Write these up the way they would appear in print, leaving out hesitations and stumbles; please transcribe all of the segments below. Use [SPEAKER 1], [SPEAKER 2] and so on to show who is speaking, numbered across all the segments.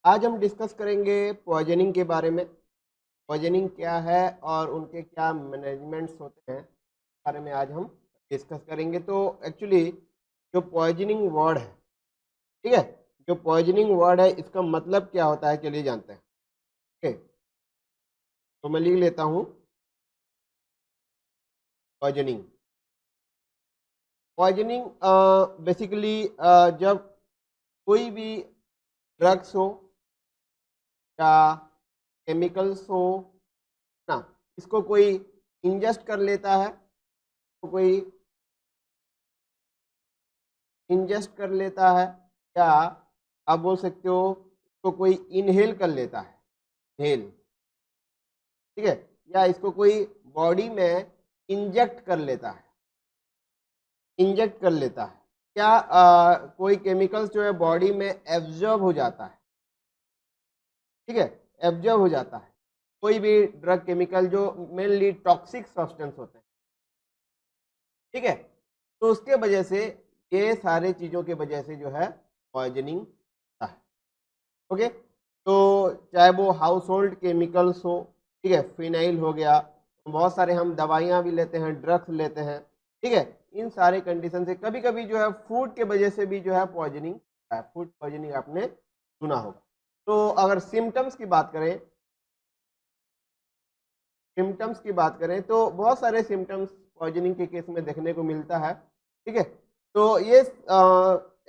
[SPEAKER 1] आज हम डिस्कस करेंगे पॉइजनिंग के बारे में। पॉइजनिंग क्या है और उनके क्या मैनेजमेंट्स होते हैं, इस बारे में आज हम डिस्कस करेंगे। तो एक्चुअली जो पॉइजनिंग वर्ड है, ठीक है, जो पॉइजनिंग वर्ड है इसका मतलब क्या होता है चलिए जानते हैं। ओके, तो मैं लिख लेता हूँ पॉइजनिंग। पॉइजनिंग बेसिकली जब कोई भी ड्रग्स हो या केमिकल्स हो ना, इसको कोई इंजेस्ट कर लेता है, तो कोई इंजेस्ट कर लेता है, या आप बोल सकते हो इसको कोई इनहेल कर लेता है, इनहेल, ठीक है, या इसको कोई बॉडी में इंजेक्ट कर लेता है, इंजेक्ट कर लेता है। क्या कोई केमिकल्स जो है बॉडी में एब्जॉर्ब हो जाता है, ठीक है, एब्जॉर्ब हो जाता है। कोई भी ड्रग केमिकल जो मेनली टॉक्सिक सब्सटेंस होते हैं, ठीक है, तो उसके वजह से ये सारे चीज़ों के वजह से जो है पॉइजनिंग होता है। ओके, तो चाहे वो हाउस होल्ड केमिकल्स हो, ठीक है, फिनाइल हो गया, बहुत सारे हम दवाइयाँ भी लेते हैं, ड्रग्स लेते हैं, ठीक है, इन सारे कंडीशन से कभी कभी जो है फूड के वजह से भी जो है पॉइजनिंग है। फूड पॉइजनिंग आपने सुना होगा। तो अगर सिम्टम्स की बात करें, सिम्टम्स की बात करें तो बहुत सारे सिम्टम्स पॉइजनिंग के केस में देखने को मिलता है, ठीक है। तो ये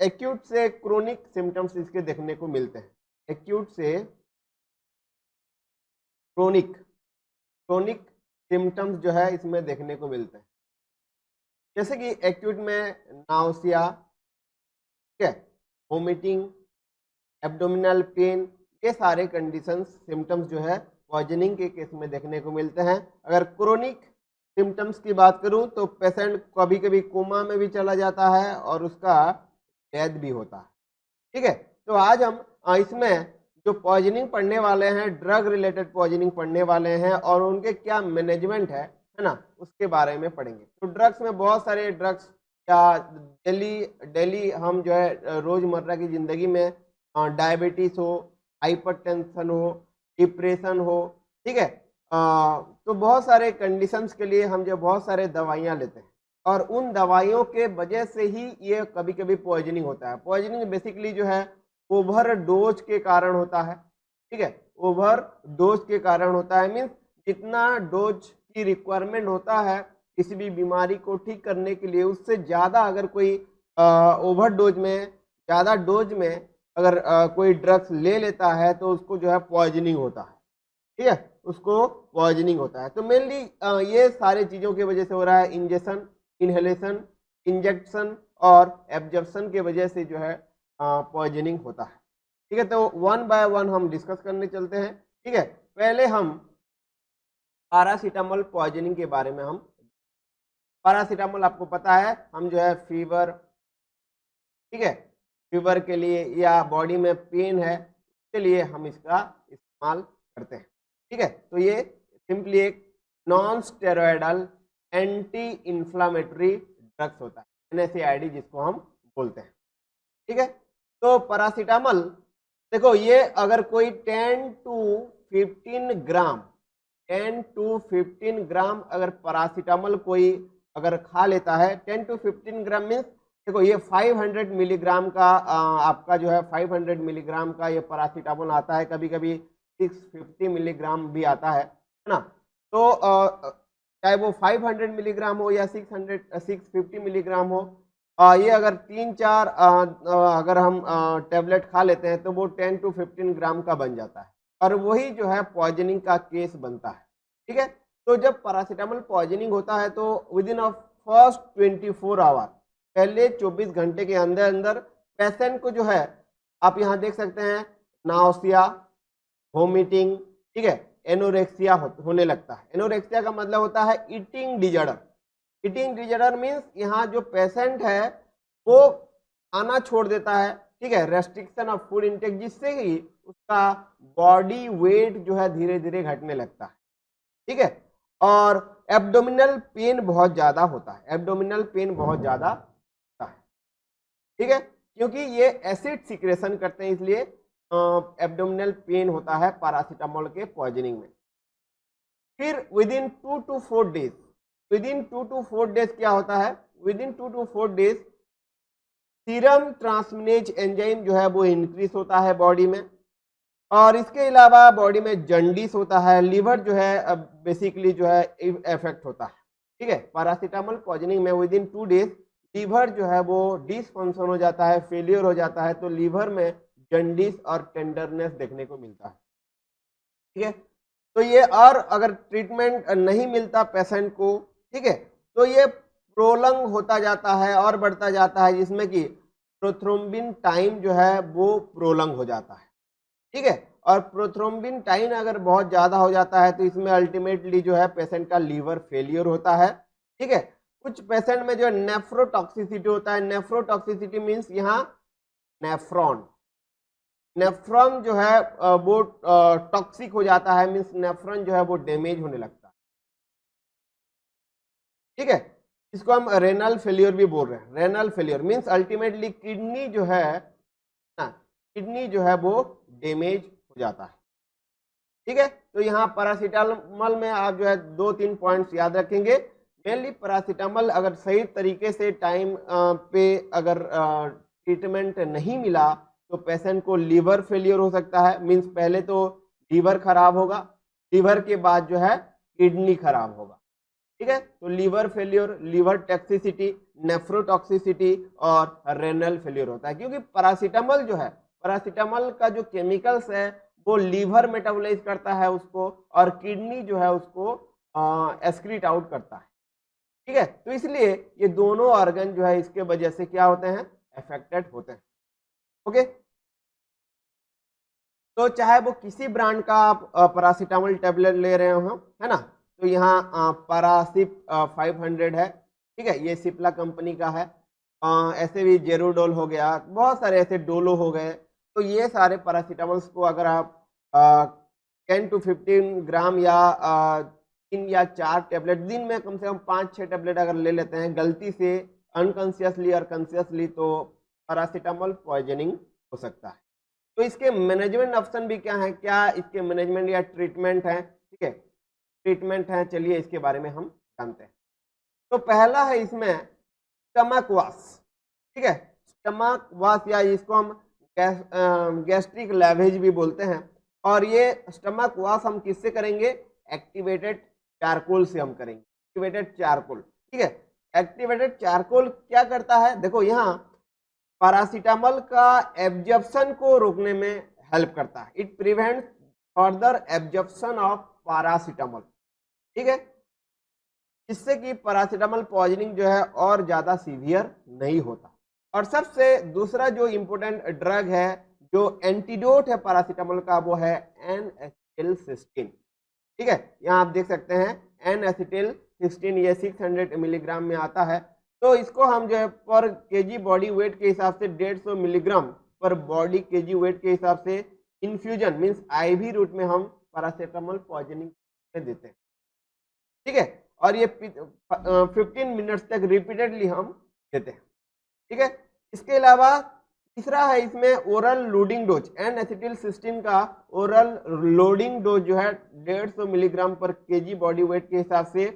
[SPEAKER 1] एक्यूट से क्रोनिक सिम्टम्स इसके देखने को मिलते हैं। एक्यूट से क्रोनिक, क्रोनिक सिम्टम्स जो है इसमें देखने को मिलते हैं, जैसे कि एक्यूट में नाउसिया, ठीक है, वोमिटिंग, एब्डोमिनल पेन, ये सारे कंडीशंस सिम्टम्स जो है पॉइजनिंग के केस में देखने को मिलते हैं। अगर क्रोनिक सिम्टम्स की बात करूं तो पेशेंट कभी कभी कोमा में भी चला जाता है और उसका डेथ भी होता है, ठीक है। तो आज हम इसमें जो पॉइजनिंग पढ़ने वाले हैं, ड्रग रिलेटेड पॉइजनिंग पढ़ने वाले हैं और उनके क्या मैनेजमेंट है ना, उसके बारे में पढ़ेंगे। तो ड्रग्स में बहुत सारे ड्रग्स या डेली डेली हम जो है रोजमर्रा की जिंदगी में डायबिटीज हो, हाइपरटेंशन हो, डिप्रेशन हो, ठीक है, तो बहुत सारे कंडीशंस के लिए हम जो बहुत सारे दवाइयाँ लेते हैं और उन दवाइयों के वजह से ही ये कभी कभी पॉइजनिंग होता है। पॉइजनिंग बेसिकली जो है ओवर डोज के कारण होता है, ठीक है, ओवर डोज के कारण होता है। मीन्स जितना डोज की रिक्वायरमेंट होता है किसी भी बीमारी को ठीक करने के लिए, उससे ज़्यादा अगर कोई ओवर डोज में, ज़्यादा डोज में अगर कोई ड्रग्स ले लेता है तो उसको जो है पॉइजनिंग होता है, ठीक है, उसको पॉइजनिंग होता है। तो मेनली ये सारी चीज़ों की वजह से हो रहा है, इंजेक्शन, इनहेलेशन, इंजेक्शन और एब्जॉर्प्शन के वजह से जो है पॉइजनिंग होता है, ठीक है। तो वन बाय वन हम डिस्कस करने चलते हैं, ठीक है। पहले हम पैरासीटामोल पॉइजनिंग के बारे में हम, पैरासीटामोल आपको पता है, हम जो है फीवर, ठीक है, फीवर के लिए या बॉडी में पेन है उसके लिए हम इसका इस्तेमाल करते हैं, ठीक है। तो ये सिंपली एक non steroidal anti inflammatory drugs होता है, NSAID जिसको हम बोलते हैं, ठीक है। तो पैरासीटामोल देखो, ये अगर कोई 10 टू 15 ग्राम, 10 टू 15 ग्राम अगर पैरासीटामोल कोई अगर खा लेता है, 10 टू 15 ग्राम मीन्स देखो ये 500 मिलीग्राम का आपका जो है 500 मिलीग्राम का ये पैरासीटामोल आता है, कभी कभी 650 मिलीग्राम भी आता है ना। तो चाहे वो 500 मिलीग्राम हो या 650 मिलीग्राम हो, ये अगर 3-4 अगर हम टेबलेट खा लेते हैं तो वो 10 टू 15 ग्राम का बन जाता है और वही जो है पॉइजनिंग का केस बनता है, ठीक है। तो जब पैरासीटामोल पॉइजनिंग होता है तो within a first 24 hour, पहले 24 घंटे के अंदर अंदर पेशेंट को जो है, आप यहाँ देख सकते हैं, नाउसिया, वोमिटिंग, ठीक है, एनोरेक्सिया होने लगता है। एनोरेक्सिया का मतलब होता है eating disorder. Eating disorder means यहाँ जो पेशेंट है वो खाना छोड़ देता है, ठीक है, रेस्ट्रिक्शन ऑफ फूड इंटेक, जिससे ही उसका बॉडी वेट जो है धीरे धीरे घटने लगता है, ठीक है। और एब्डोमिनल पेन बहुत ज्यादा होता है, एब्डोमिनल पेन बहुत ज्यादा होता है, ठीक है, क्योंकि ये एसिड सिक्रेशन करते हैं, इसलिए एब्डोमिनल पेन होता है पैरासीटामोल के पॉइजनिंग में। फिर within 2 to 4 days, within 2 to 4 days क्या होता है, within 2 to 4 days serum transaminase enzyme जो है वो इंक्रीज होता है बॉडी में। और इसके अलावा बॉडी में जंडिस होता है, लीवर जो है बेसिकली जो है इफेक्ट होता है। ठीक है, पैरासीटामोल पॉइजनिंग में विद इन 2 डेज लीवर जो है वो डिसफंक्शन हो जाता है, फेलियर हो जाता है, तो लीवर में जंडिस और टेंडरनेस देखने को मिलता है। ठीक है, तो ये और अगर ट्रीटमेंट नहीं मिलता पेशेंट को, ठीक है, तो ये प्रोलंग होता जाता है और बढ़ता जाता है, जिसमें कि प्रोथ्रोम्बिन टाइम जो है वो प्रोलंग हो जाता है। ठीक है, और प्रोथ्रोम्बिन टाइम अगर बहुत ज़्यादा हो जाता है तो इसमें अल्टीमेटली जो है पेशेंट का लीवर फेलियर होता है। ठीक है, कुछ पेशेंट में जो है नेफ्रोटॉक्सिसिटी होता है। नेफ्रोटॉक्सिसिटी मीन्स यहाँ नेफ्रॉन, नेफ्रॉन जो है वो टॉक्सिक हो जाता है, मीन्स नेफ्रॉन जो है वो डैमेज होने लगता है। ठीक है, इसको हम रेनल फेलियर भी बोल रहे हैं। Renal failure means ultimately kidney जो है ना, किडनी जो है वो डैमेज हो जाता है। ठीक है, तो यहाँ पैरासीटामोल में आप जो है 2-3 पॉइंट्स याद रखेंगे। मेनली पैरासीटामोल अगर सही तरीके से टाइम पे अगर ट्रीटमेंट नहीं मिला तो पेशेंट को लीवर फेलियर हो सकता है, मीन्स पहले तो लीवर खराब होगा, लीवर के बाद जो है किडनी खराब होगा। ठीक है, तो liver failure, liver toxicity, nephrotoxicity और रेनल फेलियर होता है, क्योंकि पैरासीटामोल जो है, पैरासीटामोल का जो केमिकल्स है वो लीवर मेटाबोलाइज करता है उसको, और किडनी जो है उसको एक्सक्रीट आउट करता है। ठीक है, तो इसलिए ये दोनों ऑर्गन जो है इसके वजह से क्या होते हैं, अफेक्टेड होते हैं। ओके, तो चाहे वो किसी ब्रांड का आप पैरासीटामोल टेबलेट ले रहे हो, है ना, तो यहाँ पैरासिप 500 है। ठीक है, ये सिप्ला कंपनी का है। ऐसे भी जेरोडोल हो गया, बहुत सारे ऐसे डोलो हो गए, तो ये सारे पैरासीटामोल्स को अगर आप 10 to 15 ग्राम या 3 या 4 टेबलेट दिन में कम से कम 5-6 टेबलेट अगर ले लेते हैं गलती से, अनकॉन्शियसली और कॉन्शियसली, तो पैरासीटामोल पॉइजनिंग हो सकता है। तो इसके मैनेजमेंट ऑप्शन भी क्या है, क्या इसके मैनेजमेंट या ट्रीटमेंट है? ठीक है, ट्रीटमेंट है, चलिए इसके बारे में हम जानते हैं। तो पहला है इसमें स्टमक वॉश। ठीक है, स्टमक वॉश या इसको हम गैस्ट्रिक लैवेज भी बोलते हैं। और ये स्टमक वॉश हम किससे करेंगे, एक्टिवेटेड चारकोल से हम करेंगे, एक्टिवेटेड चारकोल। ठीक है, एक्टिवेटेड चारकोल क्या करता है, देखो यहाँ पैरासीटामोल का एब्जॉर्प्शन को रोकने में हेल्प करता है। It prevents further absorption of paracetamol. ठीक है, इससे कि पैरासीटामोल पॉइजनिंग जो है और ज़्यादा सीवियर नहीं होता। और सबसे दूसरा जो इम्पोर्टेंट ड्रग है, जो एंटीडोट है पैरासीटामोल का, वो है N-acetyl-cysteine। ठीक है, यहाँ आप देख सकते हैं N-acetyl-cysteine, ये 600 मिलीग्राम में आता है। तो इसको हम जो है पर केजी बॉडी वेट के हिसाब से 150 मिलीग्राम पर बॉडी केजी वेट के हिसाब से इन्फ्यूजन मीन्स आईवी रूट में हम पैरासीटामोल पॉइजनिंग में देते हैं। ठीक है, और ये 15 मिनट्स तक रिपीटेडली हम देते हैं। ठीक है, इसके अलावा तीसरा है इसमें ओरल लोडिंग डोज। N-acetyl-cysteine का ओरल लोडिंग डोज जो है 150 मिलीग्राम पर केजी बॉडी वेट के हिसाब से,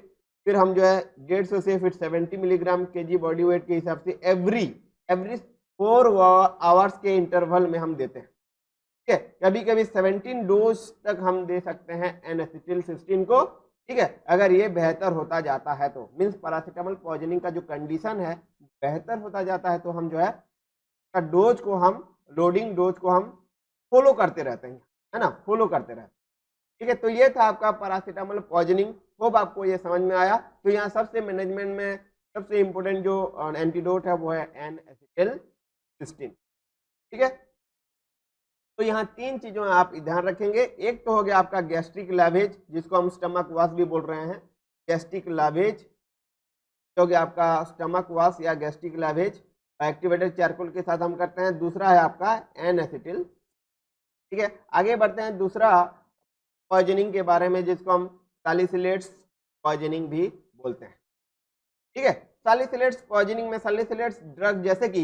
[SPEAKER 1] फिर हम जो है 150 से फिर 70 मिलीग्राम केजी बॉडी वेट के हिसाब से एवरी 4 आवर्स के इंटरवल में हम देते हैं। ठीक है, कभी कभी 17 डोज तक हम दे सकते हैं N-acetyl-cysteine को। ठीक है, अगर ये बेहतर होता जाता है तो, मीन्स पैरासीटामोल पॉइजनिंग का जो कंडीशन है बेहतर होता जाता है, तो हम जो है डोज को हम, लोडिंग डोज को हम फॉलो करते रहते हैं, है ना, फॉलो करते रहते हैं। ठीक है, तो ये था आपका पैरासीटामोल पॉइजनिंग। होप आपको ये समझ में आया। तो यहाँ सबसे मैनेजमेंट में सबसे इम्पोर्टेंट जो एंटीडोट है वो है N-acetyl-cysteine। ठीक है, तो यहाँ 3 चीजों आप ध्यान रखेंगे। एक तो हो गया आपका गैस्ट्रिक लैवेज, जिसको हम स्टमक वॉश भी बोल रहे हैं, गैस्ट्रिक लैवेज हो गया आपका स्टमक वॉश या गैस्ट्रिक लैवेज, एक्टिवेटेड चारकोल के साथ हम करते हैं। दूसरा है आपका N-acetyl। ठीक है, आगे बढ़ते हैं दूसरा पॉइजनिंग के बारे में, जिसको हम सैलिसिलेट्स पॉइजनिंग भी बोलते हैं। ठीक है, सैलिसिलेट्स पॉइजनिंग में सैलिसिलेट्स ड्रग जैसे कि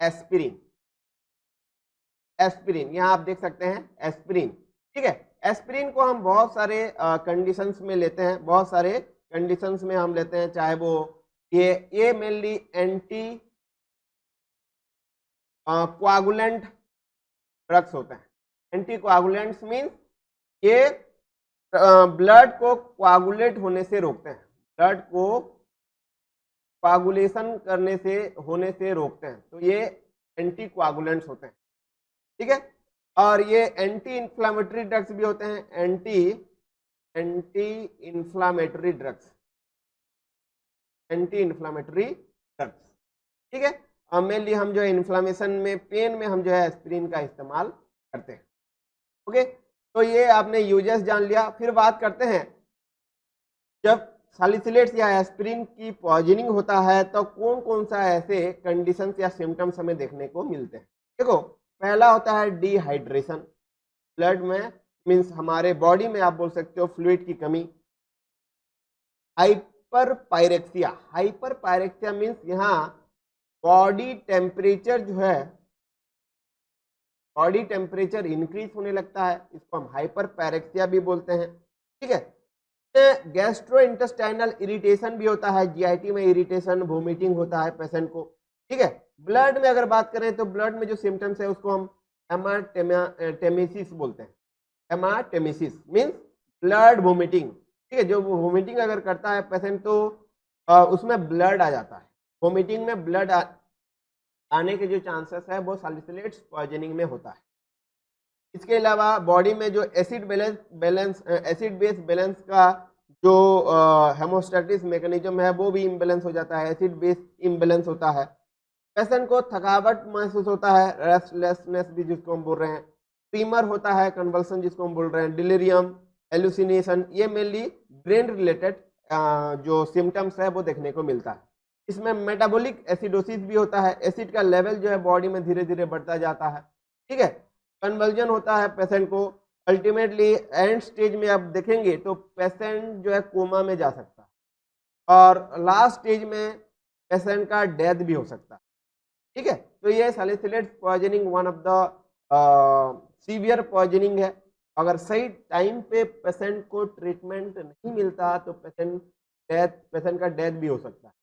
[SPEAKER 1] एस्पिरिन, एस्पिरिन, यहाँ आप देख सकते हैं एस्पिरिन, ठीक है। एस्पिरिन को हम बहुत सारे कंडीशंस में लेते हैं, बहुत सारे कंडीशंस में हम लेते हैं, चाहे वो ये मेनली एंटी कोआगुलेंट ड्रग्स होते हैं। एंटी कोआगुलेंट्स मीन्स ये ब्लड को कोआगुलेट होने से रोकते हैं, ब्लड को कोआगुलेशन करने से होने से रोकते हैं, तो ये एंटी कोआगुलेंट्स होते हैं, ठीक है। और ये एंटी इंफ्लामेटरी ड्रग्स भी होते हैं, anti inflammatory drugs, anti inflammatory drugs, ठीक है। और मेनली हम जो है इन्फ्लामेशन में, पेन में हम जो है एस्पिरिन का इस्तेमाल करते हैं। ओके, तो ये आपने यूजेस जान लिया। फिर बात करते हैं, जब सैलिसिलेट्स या एस्पिरिन की पॉइजनिंग होता है तो कौन कौन सा ऐसे कंडीशंस या सिम्टम्स हमें देखने को मिलते हैं। देखो, पहला होता है डिहाइड्रेशन, ब्लड में मीन्स हमारे बॉडी में आप बोल सकते हो फ्लूइड की कमी। Hyper pyrexia, hyper pyrexia means यहाँ बॉडी टेम्परेचर जो है, बॉडी टेम्परेचर इंक्रीज होने लगता है, इसको हम हाइपर पायरेक्सिया भी बोलते हैं, ठीक है। गैस्ट्रो इंटेस्टाइनल इरिटेशन भी होता है, जीआईटी में इरिटेशन, वोमिटिंग होता है पेशेंट को, ठीक है। ब्लड में अगर बात करें तो ब्लड में जो सिम्टम्स है उसको हम हेमाटेमेसिस बोलते हैं, हेमाटेमेसिस मीन्स ब्लड वोमिटिंग, ठीक है। जो वोमिटिंग अगर करता है पेशेंट तो उसमें ब्लड आ जाता है, वोमिटिंग में ब्लड आने के जो चांसेस है वो सैलिसिलेट्स पॉइजनिंग में होता है। इसके अलावा बॉडी में जो एसिड एसिड बेस बैलेंस का जो हेमोस्टैटिस मैकेनिज्म है वो भी इम्बैलेंस हो जाता है, एसिड बेस इम्बैलेंस होता है। पेशेंट को थकावट महसूस होता है, रेस्टलेसनेस भी जिसको हम बोल रहे हैं, ट्रीमर होता है, कन्वल्सन जिसको हम बोल रहे हैं, डिलीरियम, एलुसिनेशन, ये मेनली ब्रेन रिलेटेड जो सिम्टम्स है वो देखने को मिलता है। इसमें मेटाबॉलिक एसिडोसिस भी होता है, एसिड का लेवल जो है बॉडी में धीरे धीरे बढ़ता जाता है, ठीक है। कन्वर्जन होता है पेशेंट को, अल्टीमेटली एंड स्टेज में आप देखेंगे तो पेशेंट जो है कोमा में जा सकता है और लास्ट स्टेज में पेशेंट का डेथ भी हो सकता है, ठीक है। तो ये salicylates poisoning one of the severe poisoning है। अगर सही टाइम पे पेशेंट को ट्रीटमेंट नहीं मिलता तो पेशेंट का डेथ भी हो सकता है,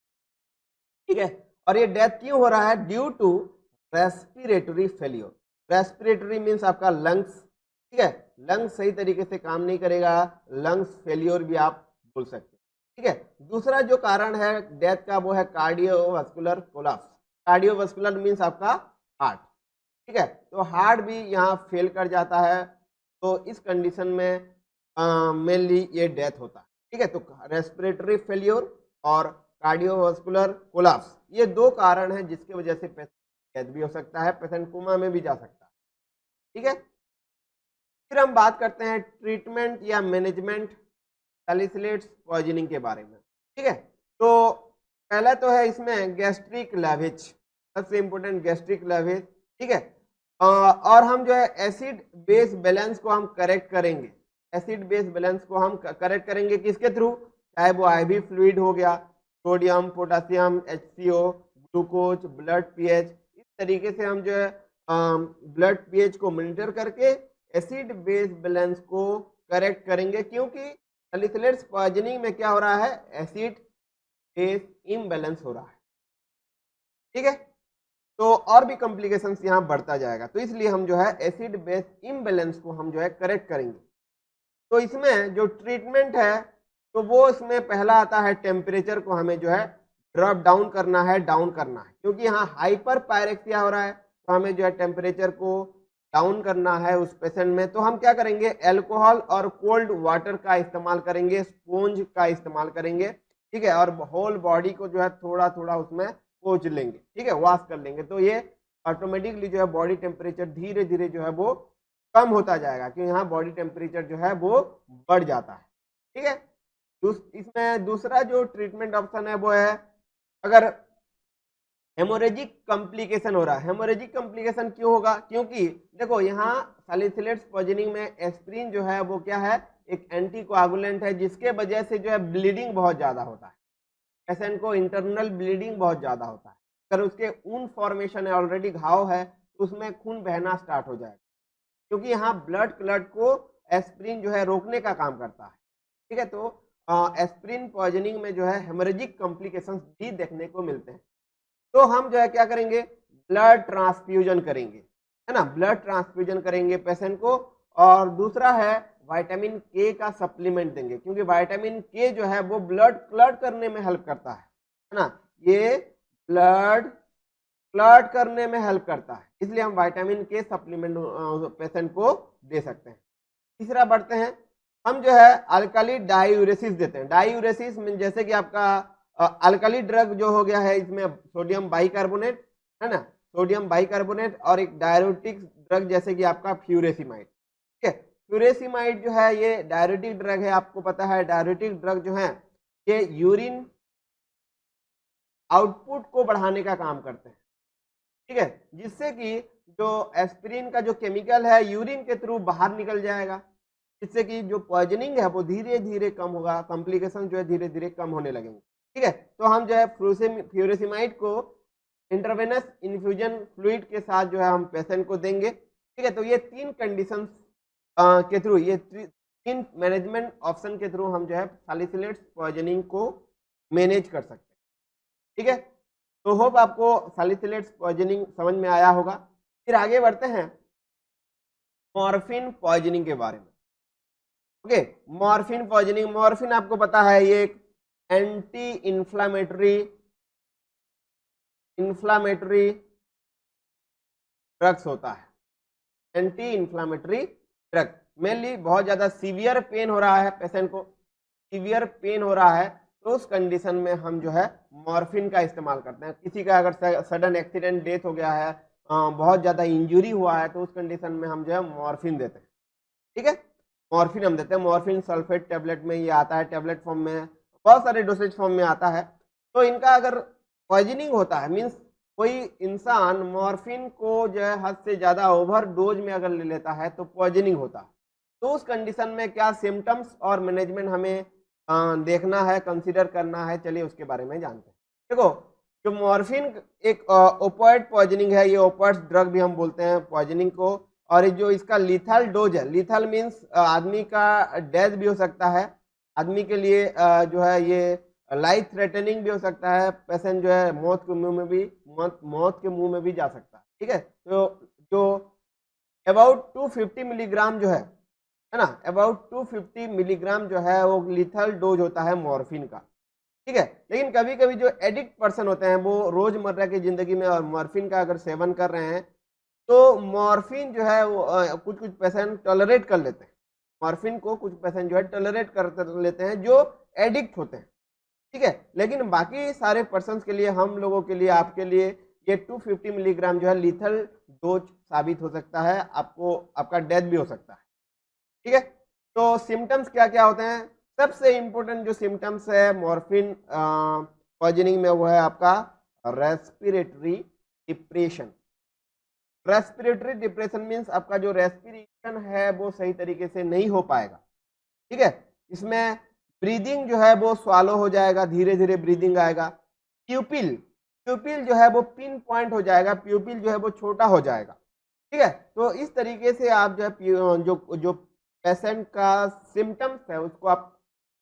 [SPEAKER 1] ठीक है। और ये डेथ क्यों हो रहा है? Due to respiratory failure. Respiratory means आपका लंग्स, ठीक है, लंग्स सही तरीके से काम नहीं करेगा, लंग्स फेलियर भी आप बोल सकते हैं, ठीक है। दूसरा जो कारण है डेथ का वो है कार्डियोवास्कुलर कोलैप्स। कार्डियोवास्कुलर मीन्स आपका हार्ट, ठीक है, तो हार्ट भी यहाँ फेल कर जाता है, तो इस कंडीशन में मेनली ये डेथ होता है, ठीक है। तो रेस्पिरेटरी फेलियर और कार्डियोवास्कुलर कोलैप्स, ये दो कारण हैं जिसकी वजह से पेशेंट डेथ भी हो सकता है, पेशेंट कोमा में भी जा सकता है, ठीक है। फिर हम बात करते हैं ट्रीटमेंट या मैनेजमेंट सैलिसिलेट्स पॉइजनिंग के बारे में, ठीक है। तो पहला तो है इसमें गैस्ट्रिक लैवेज, सबसे इंपॉर्टेंट गैस्ट्रिक लैवेज, ठीक है। और हम जो है एसिड बेस बैलेंस को हम करेक्ट करेंगे, एसिड बेस बैलेंस को हम करेक्ट करेंगे किसके थ्रू? चाहे वो आईवी फ्लूइड हो गया, sodium, potassium, HCO, glucose, blood pH, इस तरीके से हम जो है ब्लड पीएच को मॉनिटर करके एसिड बेस बैलेंस को करेक्ट करेंगे, क्योंकि सैलिसिलेट्स पॉइजनिंग में क्या हो रहा है? एसिड बेस इम्बैलेंस हो रहा है, ठीक है। तो और भी कॉम्प्लिकेशंस यहाँ बढ़ता जाएगा, तो इसलिए हम जो है एसिड बेस इम्बैलेंस को हम जो है करेक्ट करेंगे। तो इसमें जो ट्रीटमेंट है तो वो इसमें पहला आता है टेम्परेचर को हमें जो है ड्रॉप डाउन करना है, डाउन करना है, क्योंकि यहाँ हाइपर पायरेक्सिया हो रहा है, तो हमें जो है टेम्परेचर को डाउन करना है उस पेशेंट में। तो हम क्या करेंगे? अल्कोहल और कोल्ड वाटर का इस्तेमाल करेंगे, स्पोंज का इस्तेमाल करेंगे, ठीक है, और होल बॉडी को जो है थोड़ा थोड़ा उसमें पोंछ लेंगे, ठीक है, वॉश कर लेंगे, तो ये ऑटोमेटिकली जो है बॉडी टेम्परेचर धीरे धीरे जो है वो कम होता जाएगा, क्योंकि यहाँ बॉडी टेम्परेचर जो है वो बढ़ जाता है, ठीक है। इसमें दूसरा जो ट्रीटमेंट ऑप्शन है वो है, अगर हेमोरेजिक कॉम्प्लिकेशन हो रहा है। हेमोरेजिक कॉम्प्लिकेशन क्यों होगा? क्योंकि देखो यहाँ सैलिसिलेट्स पॉइजनिंग में एस्पिरिन जो है वो क्या है? एक एंटीकोआगुलेंट है, जिसके वजह से जो है ब्लीडिंग बहुत ज़्यादा होता है, पेशेंट को इंटरनल ब्लीडिंग बहुत ज़्यादा होता है। अगर उसके ऊन फॉर्मेशन है, ऑलरेडी घाव है, उसमें खून बहना स्टार्ट हो जाएगा, क्योंकि यहाँ ब्लड क्लट को एस्प्रिन जो है रोकने का काम करता है। ठीक है, तो एस्प्रिन पॉइजनिंग में जो है हेमरेजिक कॉम्प्लिकेशंस भी देखने को मिलते हैं। तो हम जो है क्या करेंगे, ब्लड ट्रांसफ्यूजन करेंगे, है ना, ब्लड ट्रांसफ्यूजन करेंगे पेशेंट को। और दूसरा है विटामिन के का सप्लीमेंट देंगे, क्योंकि विटामिन के जो है वो ब्लड क्लट करने में हेल्प करता है ना, ये ब्लड क्लट करने में हेल्प करता है, इसलिए हम विटामिन के सप्लीमेंट पेशेंट को दे सकते हैं। तीसरा बढ़ते हैं, हम जो है अल्कली डायूरेसिस देते हैं। डायूरेसिस में जैसे कि आपका अल्कली ड्रग जो हो गया है, इसमें सोडियम बाइकार्बोनेट, है ना, सोडियम बाइकार्बोनेट, और एक डायरेटिक ड्रग जैसे कि आपका फ्यूरेसिमाइड। ठीक है, फ्यूरेसिमाइड जो है ये डायरेटिक ड्रग है, आपको पता है डायरेटिक ड्रग जो है ये यूरिन आउटपुट को बढ़ाने का काम करते हैं। ठीक है, जिससे कि जो एस्पिरिन का जो केमिकल है यूरिन के थ्रू बाहर निकल जाएगा, जिससे कि जो पॉइजनिंग है वो धीरे धीरे कम होगा, कॉम्प्लिकेशन जो है धीरे धीरे कम होने लगेंगे। ठीक है, तो हम जो है फ्यूरेसिमाइड को इंट्रावेनस इन्फ्यूजन फ्लूइड के साथ जो है हम पेशेंट को देंगे। ठीक है, तो ये तीन कंडीशन के थ्रू, ये तीन मैनेजमेंट ऑप्शन के थ्रू हम जो है सैलिसिलेट्स पॉइजनिंग को मैनेज कर सकते हैं। ठीक है, तो होप आपको सैलिसिलेट्स पॉइजनिंग समझ में आया होगा। फिर आगे बढ़ते हैं मॉर्फिन पॉइजनिंग के बारे में। ओके, मॉर्फिन पॉइजनिंग, मॉर्फिन आपको पता है ये एक एंटी इन्फ्लामेटरी ड्रग्स होता है, एंटी इन्फ्लामेटरी ड्रग। मेनली बहुत ज्यादा सीवियर पेन हो रहा है पेशेंट को, सीवियर पेन हो रहा है, तो उस कंडीशन में हम जो है मॉर्फिन का इस्तेमाल करते हैं। किसी का अगर सडन एक्सीडेंट डेथ हो गया है, बहुत ज्यादा इंजरी हुआ है, तो उस कंडीशन में हम जो है मॉर्फिन देते हैं। ठीक है, मॉर्फिन हम देते हैं, मॉर्फिन सल्फेट टैबलेट में ये आता है, टैबलेट फॉर्म में, बहुत सारे डोसेज फॉर्म में आता है। तो इनका अगर पॉइजनिंग होता है, मीन्स कोई इंसान मॉर्फिन को जो है हद से ज्यादा ओवर डोज में अगर ले लेता है तो पॉइजनिंग होता है। तो उस कंडीशन में क्या सिम्टम्स और मैनेजमेंट हमें देखना है, कंसीडर करना है, चलिए उसके बारे में जानते हैं। देखो, जो मॉर्फिन एक ओपियोइड पॉइजनिंग है, ये ओपियोइड ड्रग भी हम बोलते हैं पॉइजनिंग को, और ये जो इसका लीथल डोज है, लीथल मीन्स आदमी का डेथ भी हो सकता है, आदमी के लिए जो है ये लाइफ थ्रेटनिंग भी हो सकता है, पेशेंट जो है मौत के मुंह में भी जा सकता है। ठीक है, तो जो अबाउट 250 मिलीग्राम जो है ना, अबाउट 250 मिलीग्राम जो है वो लीथल डोज होता है मॉर्फिन का। ठीक है, लेकिन कभी कभी जो एडिक्ट पर्सन होते हैं वो रोजमर्रा की जिंदगी में और मॉर्फिन का अगर सेवन कर रहे हैं, तो मॉर्फिन जो है वो कुछ कुछ पेशेंट टॉलरेट कर लेते हैं, मॉर्फिन को कुछ पेशेंट जो है टॉलरेट कर लेते हैं जो एडिक्ट होते हैं। ठीक है, लेकिन बाकी सारे पर्सन के लिए, हम लोगों के लिए, आपके लिए ये 250 मिलीग्राम जो है लीथल डोज साबित हो सकता है, आपका डेथ भी हो सकता है। ठीक है, तो सिम्टम्स क्या क्या होते हैं, सबसे इंपॉर्टेंट जो सिम्टम्स है मॉर्फिन पॉइजनिंग में वो है आपका respiratory depression. Respiratory depression means आपका जो रेस्पिरेशन है वो सही तरीके से नहीं हो पाएगा। ठीक है, इसमें ब्रीदिंग जो है वो स्वालो हो जाएगा, धीरे धीरे ब्रीदिंग आएगा। प्यूपिल जो है वो पिन पॉइंट हो जाएगा, प्यूपिल जो है वो छोटा हो जाएगा। ठीक है, तो इस तरीके से आप जो है जो पेशेंट का सिम्टम्स है उसको आप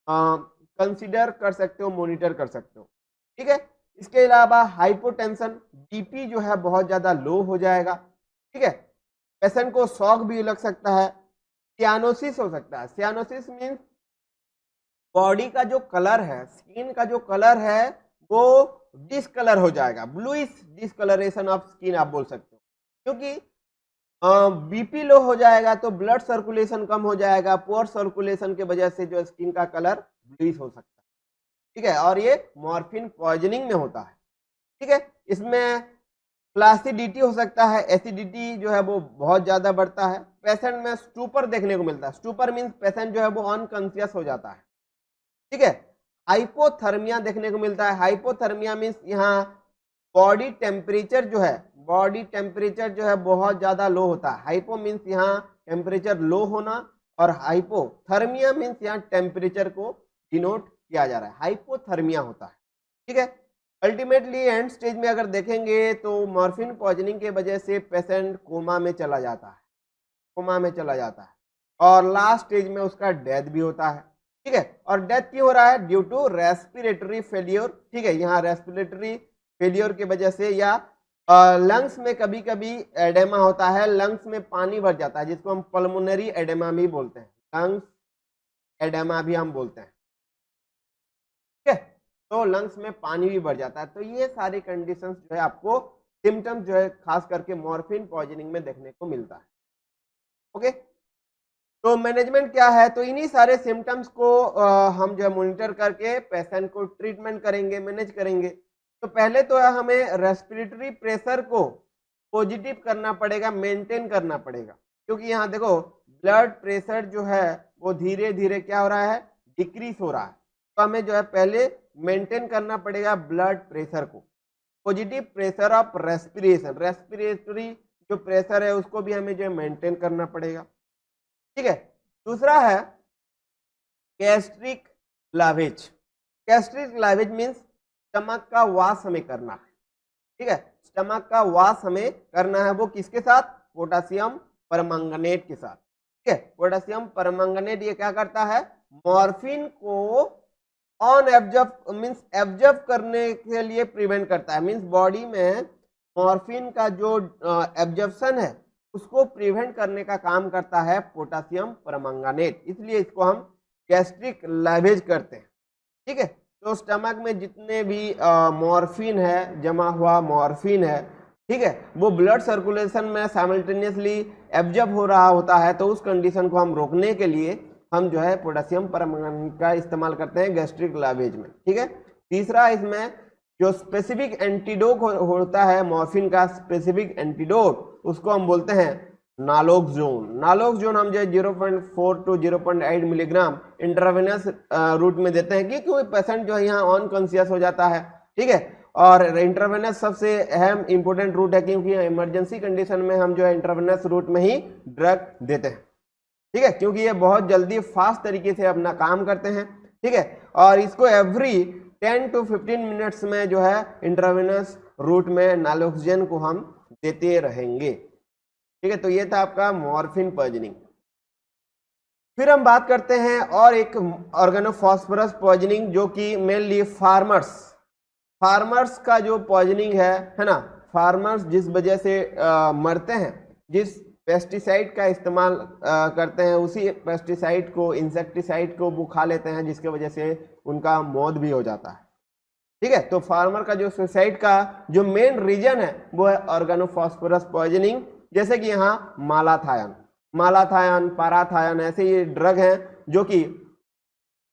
[SPEAKER 1] कंसीडर कर सकते हो, मॉनिटर कर सकते हो। ठीक है, इसके अलावा हाइपोटेंशन, बीपी जो है बहुत ज्यादा लो हो जाएगा। ठीक है, पेशेंट को शॉक भी लग सकता है, सियानोसिस हो सकता है। सियानोसिस मीन्स बॉडी का जो कलर है, स्किन का जो कलर है वो डिसकलर हो जाएगा, ब्लूइश डिसकलरेशन ऑफ स्किन आप बोल सकते हो, क्योंकि बीपी लो हो जाएगा तो ब्लड सर्कुलेशन कम हो जाएगा, पुअर सर्कुलेशन के वजह से जो स्किन का कलर ब्लूइश हो सकता है। ठीक है, और ये मॉर्फिन पॉइजनिंग में होता है। ठीक है, इसमें फ्लासिडिटी हो सकता है, एसिडिटी जो है वो बहुत ज्यादा बढ़ता है, पेशेंट में स्टूपर देखने को मिलता है। स्टूपर मीन्स पेशेंट जो है वो अनकॉन्शियस हो जाता है। ठीक है, हाइपोथर्मिया देखने को मिलता है। हाइपोथर्मिया मीन्स यहाँ बॉडी टेम्परेचर जो है बहुत ज्यादा लो होता है। हाइपो मीन्स यहाँ टेम्परेचर लो होना, और हाइपोथर्मिया मीन्स यहाँ टेम्परेचर को डिनोट किया जा रहा है, हाइपोथर्मिया होता है। ठीक है, अल्टीमेटली एंड स्टेज में अगर देखेंगे तो मॉर्फिन पॉइजनिंग के वजह से पेशेंट कोमा में चला जाता है, कोमा में चला जाता है और लास्ट स्टेज में उसका डेथ भी होता है। ठीक है, और डेथ क्यों हो रहा है? Due to respiratory failure. ठीक है, यहाँ रेस्पिरेटरी फेलियर की वजह से या लंग्स में कभी कभी एडेमा होता है, लंग्स में पानी भर जाता है जिसको हम पल्मोनरी एडेमा भी बोलते हैं, लंग्स एडेमा भी हम बोलते हैं। ठीक है, तो लंग्स में पानी भी भर जाता है। तो ये सारी कंडीशंस जो है आपको सिम्टम्स जो है खास करके मॉर्फिन पॉइजनिंग में देखने को मिलता है। ओके, तो मैनेजमेंट क्या है? तो इन्हीं सारे सिम्टम्स को हम जो है मॉनिटर करके पेशेंट को ट्रीटमेंट करेंगे, मैनेज करेंगे। तो पहले तो हमें रेस्पिरेटरी प्रेशर को पॉजिटिव करना पड़ेगा, मेंटेन करना पड़ेगा, क्योंकि यहाँ देखो ब्लड प्रेशर जो है वो धीरे धीरे क्या हो रहा है? डिक्रीज हो रहा है। तो हमें जो है पहले मेंटेन करना पड़ेगा ब्लड प्रेशर को, positive pressure of respiration, respiratory जो प्रेशर है उसको भी हमें जो है मेंटेन करना पड़ेगा। ठीक है, दूसरा है गैस्ट्रिक लावेज। गैस्ट्रिक लावेज मीन्स स्टमक का वॉश हमें करना है। ठीक है, स्टमक का वॉश हमें करना है, वो किसके साथ? पोटेशियम परमंगनेट के साथ। ठीक है, पोटेशियम परमंगनेट ये क्या करता है? मॉर्फिन को ऑन एब्जॉर्ब मीन्स एब्जॉर्ब करने के लिए प्रिवेंट करता है, मीन्स बॉडी में मॉर्फिन का जो एब्जॉर्प्शन है उसको प्रिवेंट करने का काम करता है पोटेशियम परमंगनेट, इसलिए इसको हम गैस्ट्रिक लावेज करते हैं। ठीक है, तो स्टमक में जितने भी मॉर्फिन है, जमा हुआ मॉर्फिन है, ठीक है, वो ब्लड सर्कुलेशन में साइमल्टेनियसली एब्जॉर्ब हो रहा होता है, तो उस कंडीशन को हम रोकने के लिए हम जो है पोटेशियम परमंगनेट का इस्तेमाल करते हैं गैस्ट्रिक लावेज में। ठीक है, तीसरा इसमें जो स्पेसिफिक एंटीडोट होता है मॉर्फिन का, स्पेसिफिक एंटीडोट, उसको हम बोलते हैं नालोक्सोन। नालोक्सोन हम जो है 0.4 to 0.8 मिलीग्राम इंट्रावेनस रूट में देते हैं, क्योंकि पेशेंट जो है यहाँ अनकॉन्शियस हो जाता है। ठीक है, और इंट्रावेनस सबसे अहम इंपॉर्टेंट रूट है, क्योंकि इमरजेंसी कंडीशन में हम जो है इंट्रावेनस रूट में ही ड्रग देते हैं। ठीक है, क्योंकि ये बहुत जल्दी फास्ट तरीके से अपना काम करते हैं। ठीक है, और इसको एवरी 10 to 15 मिनट्स में जो है इंट्रावेनस रूट में नालोक्सोन को हम देते रहेंगे। ठीक है, तो ये था आपका मॉर्फिन पॉइजनिंग। फिर हम बात करते हैं और एक ऑर्गेनोफॉस्फोरस पॉइजनिंग, जो कि मेनली फार्मर्स का जो पॉइजनिंग है ना, फार्मर्स जिस वजह से मरते हैं, जिस पेस्टिसाइड का इस्तेमाल करते हैं, उसी पेस्टिसाइड को, इंसेक्टिसाइड को वो खा लेते हैं, जिसके वजह से उनका मौत भी हो जाता है। ठीक है, तो फार्मर का जो सुसाइड का जो मेन रीजन है वो है ऑर्गेनोफॉस्फोरस पॉइजनिंग, जैसे कि यहाँ मालाथायन, पाराथायन, ऐसे ये ड्रग हैं जो कि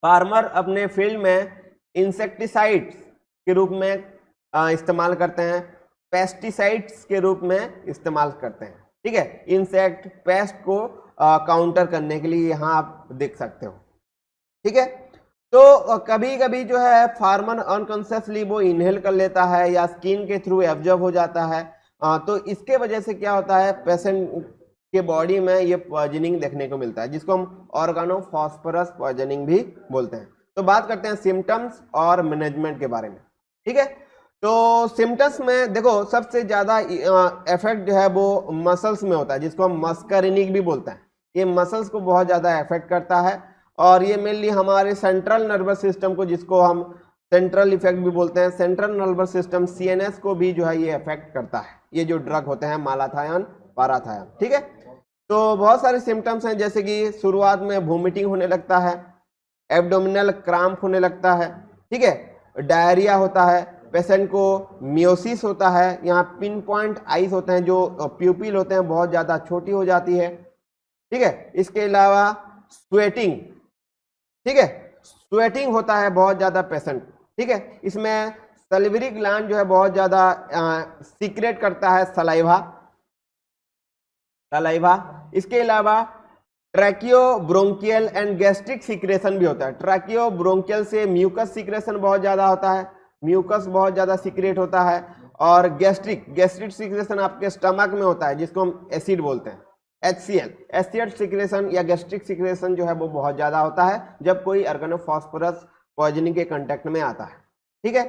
[SPEAKER 1] फार्मर अपने फील्ड में इंसेक्टिसाइड्स के रूप में इस्तेमाल करते हैं, पेस्टिसाइड्स के रूप में इस्तेमाल करते हैं। ठीक है, इंसेक्ट पेस्ट को काउंटर करने के लिए यहाँ आप देख सकते हो। ठीक है, तो कभी कभी जो है फार्मर अनकॉन्शियसली वो इनहेल कर लेता है या स्किन के थ्रू एब्जॉर्ब हो जाता है, तो इसके वजह से क्या होता है, पेशेंट के बॉडी में ये पॉइजनिंग देखने को मिलता है, जिसको हम ऑर्गेनोफॉस्फोरस पॉइजनिंग भी बोलते हैं। तो बात करते हैं सिम्टम्स और मैनेजमेंट के बारे में। ठीक है, तो सिम्टम्स में देखो सबसे ज्यादा इफेक्ट जो है वो मसल्स में होता है, जिसको हम मस्करिनिक भी बोलते हैं। ये मसल्स को बहुत ज्यादा इफेक्ट करता है, और ये मेनली हमारे सेंट्रल नर्वस सिस्टम को, जिसको हम सेंट्रल इफेक्ट भी बोलते हैं, सेंट्रल नर्वस सिस्टम CNS को भी जो है ये इफेक्ट करता है, ये जो ड्रग होते हैं मालाथायन, पाराथायन। ठीक है, तो बहुत सारे सिम्टम्स हैं, जैसे कि शुरुआत में वोमिटिंग होने लगता है, एब्डोमिनल क्रैम्प होने लगता है, ठीक है, डायरिया होता है, पेशेंट को मियोसिस होता है, यहाँ पिन पॉइंट आइज होते हैं, जो प्यूपिल होते हैं बहुत ज़्यादा छोटी हो जाती है। ठीक है, इसके अलावा स्वेटिंग, ठीक है, स्वेटिंग होता है बहुत ज़्यादा पेशेंट। ठीक है, इसमें सलिवरी ग्लैंड जो है बहुत ज़्यादा सीक्रेट करता है सलाइवा। इसके अलावा ट्रैकियो ब्रोंकियल एंड गैस्ट्रिक सिक्रेशन भी होता है। ट्रैकियो ब्रोंकियल से म्यूकस सिक्रेशन बहुत ज़्यादा होता है, म्यूकस बहुत ज़्यादा सीक्रेट होता है, और गैस्ट्रिक सिक्रेशन आपके स्टमक में होता है, जिसको हम एसिड बोलते हैं, HCl। एसिड सिक्रेशन या गैस्ट्रिक सिक्रेशन जो है वो बहुत ज़्यादा होता है जब कोई ऑर्गेनोफॉस्फोरस पॉइजनिंग के कांटेक्ट में आता है। ठीक है,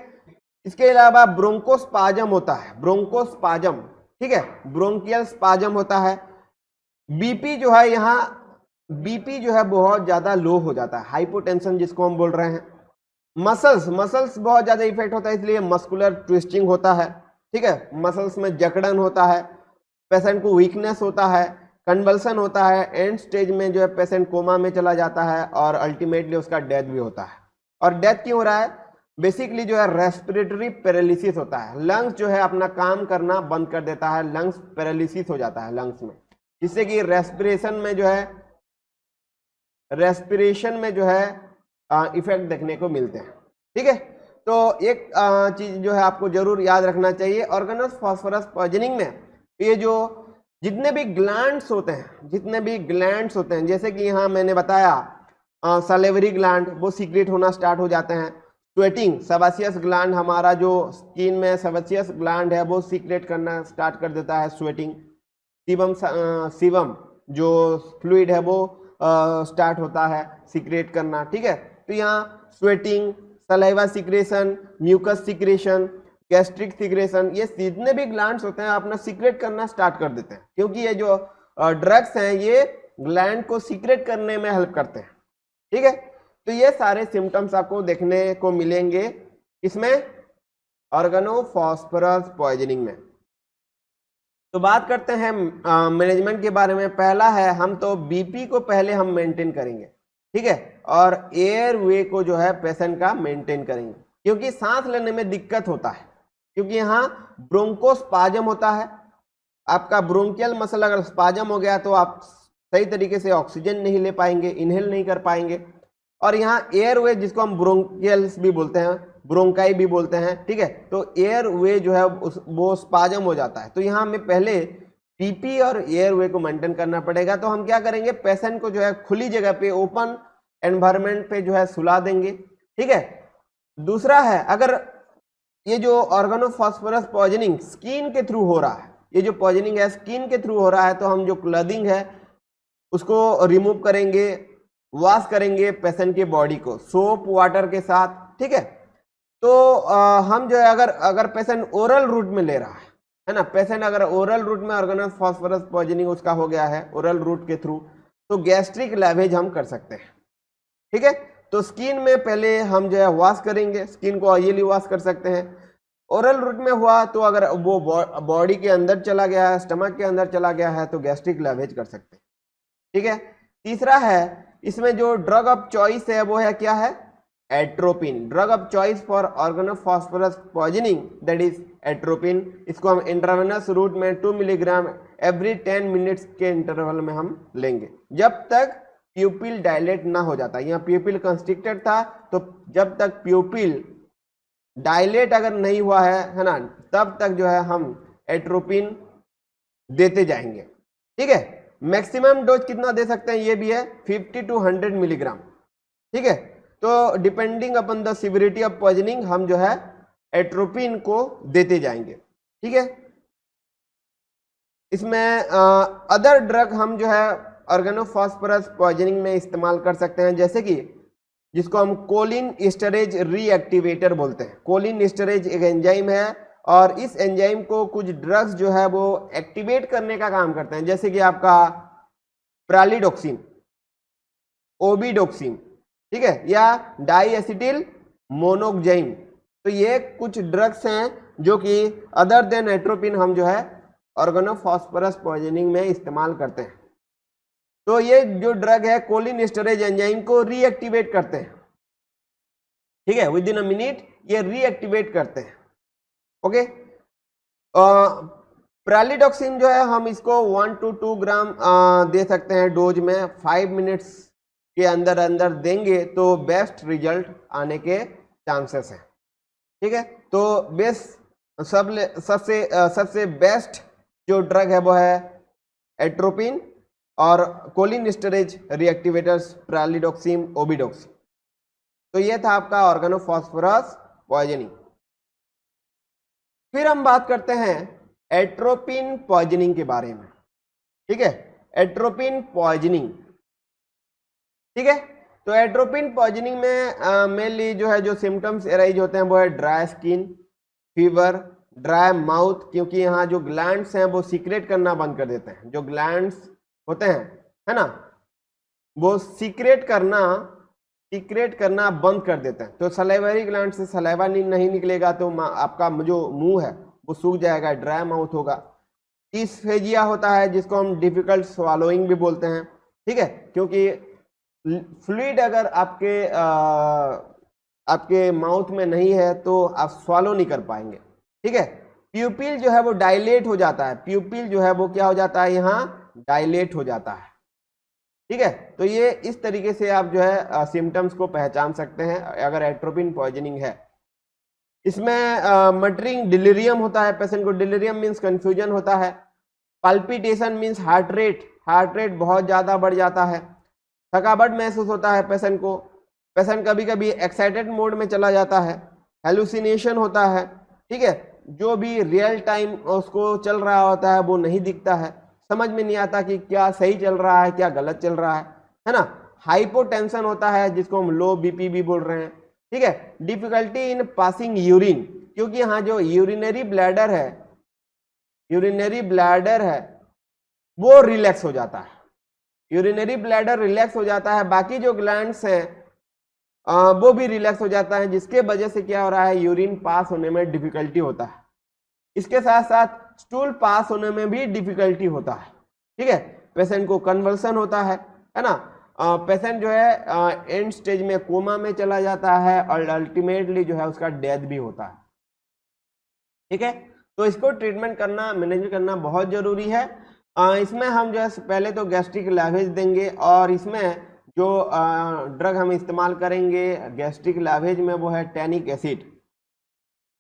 [SPEAKER 1] इसके अलावा ब्रोंकोस्पाजम होता है, ब्रोंकोस्पाजम, ठीक है, ब्रोंकियल स्पाजम होता है। बीपी जो है यहाँ, बीपी जो है बहुत ज्यादा लो हो जाता है, हाइपोटेंशन जिसको हम बोल रहे हैं। मसल्स बहुत ज्यादा इफेक्ट होता है, इसलिए मस्कुलर ट्विस्टिंग होता है, ठीक है, मसल्स में जकड़न होता है, पेशेंट को वीकनेस होता है, कन्वल्सन होता है, एंड स्टेज में जो है पेशेंट कोमा में चला जाता है और अल्टीमेटली उसका डेथ भी होता है। और डेथ क्यों हो रहा है? बेसिकली जो है रेस्पिरेटरी पैरालिसिस होता है, लंग्स जो है अपना काम करना बंद कर देता है, लंग्स पैरालिसिस हो जाता है लंग्स में, जिससे कि रेस्पिरेशन में जो है इफेक्ट देखने को मिलते हैं, ठीक है। तो एक चीज जो है आपको जरूर याद रखना चाहिए, ऑर्गेनोफॉस्फोरस पॉइजनिंग में ये जो जितने भी ग्लैंड्स होते हैं, जैसे कि यहाँ मैंने बताया सलेवरी ग्लैंड, वो सीक्रेट होना स्टार्ट हो जाते हैं। स्वेटिंग, सेबेसियस ग्लैंड, हमारा जो स्किन में सेबेसियस ग्लैंड है वो सीक्रेट करना स्टार्ट कर देता है, स्वेटिंग। सीबम जो फ्लूइड है वो स्टार्ट होता है सीक्रेट करना, ठीक है। तो यहाँ sweating, saliva secretion, mucus secretion, gastric secretion, ये जितने भी ग्लैंड्स होते हैं अपना सीक्रेट करना स्टार्ट कर देते हैं, क्योंकि ये जो ड्रग्स हैं ये ग्लैंड को सीक्रेट करने में हेल्प करते हैं, ठीक है। तो ये सारे सिम्टम्स आपको देखने को मिलेंगे इसमें, ऑर्गेनोफॉस्फोरस पॉइजनिंग में। तो बात करते हैं मैनेजमेंट के बारे में। पहला है, हम तो बीपी को पहले हम मेंटेन करेंगे, ठीक है, और एयर वे को जो है पेशेंट का मेंटेन करेंगे, क्योंकि सांस लेने में दिक्कत होता है, क्योंकि यहाँ ब्रोंकोस्पाजम होता है। आपका ब्रोंकियल मसल अगर स्पाजम हो गया तो आप सही तरीके से ऑक्सीजन नहीं ले पाएंगे, इनहेल नहीं कर पाएंगे। और यहाँ एयर वे, जिसको हम ब्रोंकियल्स भी बोलते हैं, ब्रोंकाई भी बोलते हैं, ठीक है, तो एयर वे जो है वो स्पाजम हो जाता है। तो यहाँ हमें पहले पीपी और एयर वे को मेंटेन करना पड़ेगा। तो हम क्या करेंगे, पेशेंट को जो है खुली जगह पे, ओपन एनवायरनमेंट पे जो है सुला देंगे, ठीक है। दूसरा है, अगर ये जो ऑर्गेनोफॉस्फोरस पॉइजनिंग स्किन के थ्रू हो रहा है, ये जो पॉइजनिंग है स्किन के थ्रू हो रहा है, तो हम जो क्लॉथिंग है उसको रिमूव करेंगे, वॉश करेंगे पेशेंट की बॉडी को सोप वाटर के साथ, ठीक है। तो हम जो है अगर पेशेंट ओरल रूट में ले रहा है ना, पेशेंट अगर ओरल रूट में ऑर्गेनोफॉस्फोरस पॉइजनिंग उसका हो गया है ओरल रूट के थ्रू, तो गैस्ट्रिक लैवेज हम कर सकते हैं, ठीक है। तो स्किन में पहले हम जो है वॉश करेंगे, स्किन को ऑयली वॉश कर सकते हैं। ओरल रूट में हुआ तो अगर वो बॉडी के अंदर चला गया है, स्टमक के अंदर चला गया है, तो गैस्ट्रिक लैवेज कर सकते हैं, ठीक है। तीसरा है, इसमें जो ड्रग ऑफ चॉइस है वो है, क्या है, atropine. Drug of choice for organophosphorus poisoning that is atropine. इसको हम इंट्रावेनस रूट में 2 मिलीग्राम एवरी 10 मिनट्स के इंटरवल में हम लेंगे, जब तक प्यूपिल डायलेट ना हो जाता। यहाँ प्यूपिल कंस्ट्रिक्टेड था, तो जब तक प्यूपिल डायलेट अगर नहीं हुआ है ना, तब तक जो है हम एट्रोपिन देते जाएंगे, ठीक है। मैक्सिमम डोज कितना दे सकते हैं ये भी है, 50 to 100 मिलीग्राम, ठीक है। तो depending upon the severity of poisoning हम जो है एट्रोपिन को देते जाएंगे, ठीक है। इसमें अदर ड्रग हम जो है ऑर्गेनोफॉस्फोरस पॉइजनिंग में इस्तेमाल कर सकते हैं, जैसे कि जिसको हम कोलिन एस्टरेज रीएक्टिवेटर बोलते हैं। कोलिन एस्टरेज एक एंजाइम है, और इस एंजाइम को कुछ ड्रग्स जो है वो एक्टिवेट करने का काम करते हैं, जैसे कि आपका प्रालिडोक्सिन, ओबिडोक्सिन, ठीक है, या डाईएसिटिल मोनोक्साइम। तो ये कुछ ड्रग्स हैं जो कि अदर देन एट्रोपिन हम जो है ऑर्गेनोफॉस्फोरस पॉइजनिंग में इस्तेमाल करते हैं। तो ये जो ड्रग है कोलिन एस्टरेज एंजाइम को रीएक्टिवेट करते हैं, ठीक है, विद इन अ मिनट ये रीएक्टिवेट करते हैं, ओके। प्रालिडोक्सिन जो है हम इसको 1 to 2 ग्राम दे सकते हैं डोज में, 5 मिनट्स के अंदर अंदर देंगे तो बेस्ट रिजल्ट आने के चांसेस हैं, ठीक है। तो सबसे बेस्ट जो ड्रग है वो है एट्रोपिन और कोलिन एस्टरेज रीएक्टिवेटर्स प्रालिडोक्सिन, ओबिडोक्सिन। तो ये था आपका ऑर्गेनोफॉस्फोरस पॉइजनिंग। फिर हम बात करते हैं एट्रोपिन पॉइजनिंग के बारे में, ठीक है, एट्रोपिन पॉइजनिंग, ठीक है। तो एट्रोपिन पॉइजनिंग में मेनली जो है जो सिम्टम्स एराइज होते हैं वो है dry skin, fever, dry mouth, क्योंकि यहाँ जो ग्लैंड्स हैं वो सीक्रेट करना बंद कर देते हैं, जो ग्लैंड्स होते हैं, है ना, वो सीक्रेट करना बंद कर देते हैं। तो सलाइवरी ग्लैंड से सलाइवा नहीं निकलेगा तो आपका जो मुंह है वो सूख जाएगा, ड्राई माउथ होगा। डिस्फेजिया होता है जिसको हम डिफिकल्ट स्वालोइंग भी बोलते हैं, ठीक है, क्योंकि फ्लूइड अगर आपके माउथ में नहीं है तो आप स्वालो नहीं कर पाएंगे, ठीक है। प्यूपिल जो है वो डायलेट हो जाता है, प्यूपिल जो है वो क्या हो जाता है, यहाँ डायलेट हो जाता है, ठीक है। तो ये इस तरीके से आप जो है सिम्टम्स को पहचान सकते हैं अगर एट्रोपिन पॉइजनिंग है। इसमें मटरिंग डिलीरियम होता है, पेशेंट को डिलीरियम मीन्स कंफ्यूजन होता है। पल्पिटेशन मीन्स हार्ट रेट बहुत ज़्यादा बढ़ जाता है। थकावट महसूस होता है पेशेंट को, पेशेंट कभी कभी एक्साइटेड मोड में चला जाता है। हेलुसिनेशन होता है, ठीक है, जो भी रियल टाइम उसको चल रहा होता है वो नहीं दिखता है, समझ में नहीं आता कि क्या सही चल रहा है क्या गलत चल रहा है ना। हाइपोटेंशन होता है जिसको हम लो बीपी भी बोल रहे हैं, ठीक है। डिफिकल्टी इन पासिंग यूरिन, क्योंकि यहाँ जो यूरिनरी ब्लैडर है वो रिलैक्स हो जाता है, यूरिनरी ब्लैडर रिलैक्स हो जाता है, बाकी जो ग्लैंड्स हैं वो भी रिलैक्स हो जाता है, जिसके वजह से क्या हो रहा है, यूरिन पास होने में डिफिकल्टी होता है। इसके साथ साथ स्टूल पास होने में भी डिफिकल्टी होता है, ठीक है। पेशेंट को कन्वल्सन होता है ना। पेशेंट जो है एंड स्टेज में कोमा में चला जाता है और अल्टीमेटली जो है उसका डेथ भी होता है, ठीक है। तो इसको ट्रीटमेंट करना, मैनेज करना बहुत जरूरी है। इसमें हम जो है पहले तो गैस्ट्रिक लैवेज देंगे, और इसमें जो ड्रग हम इस्तेमाल करेंगे गैस्ट्रिक लैवेज में वो है टैनिक एसिड,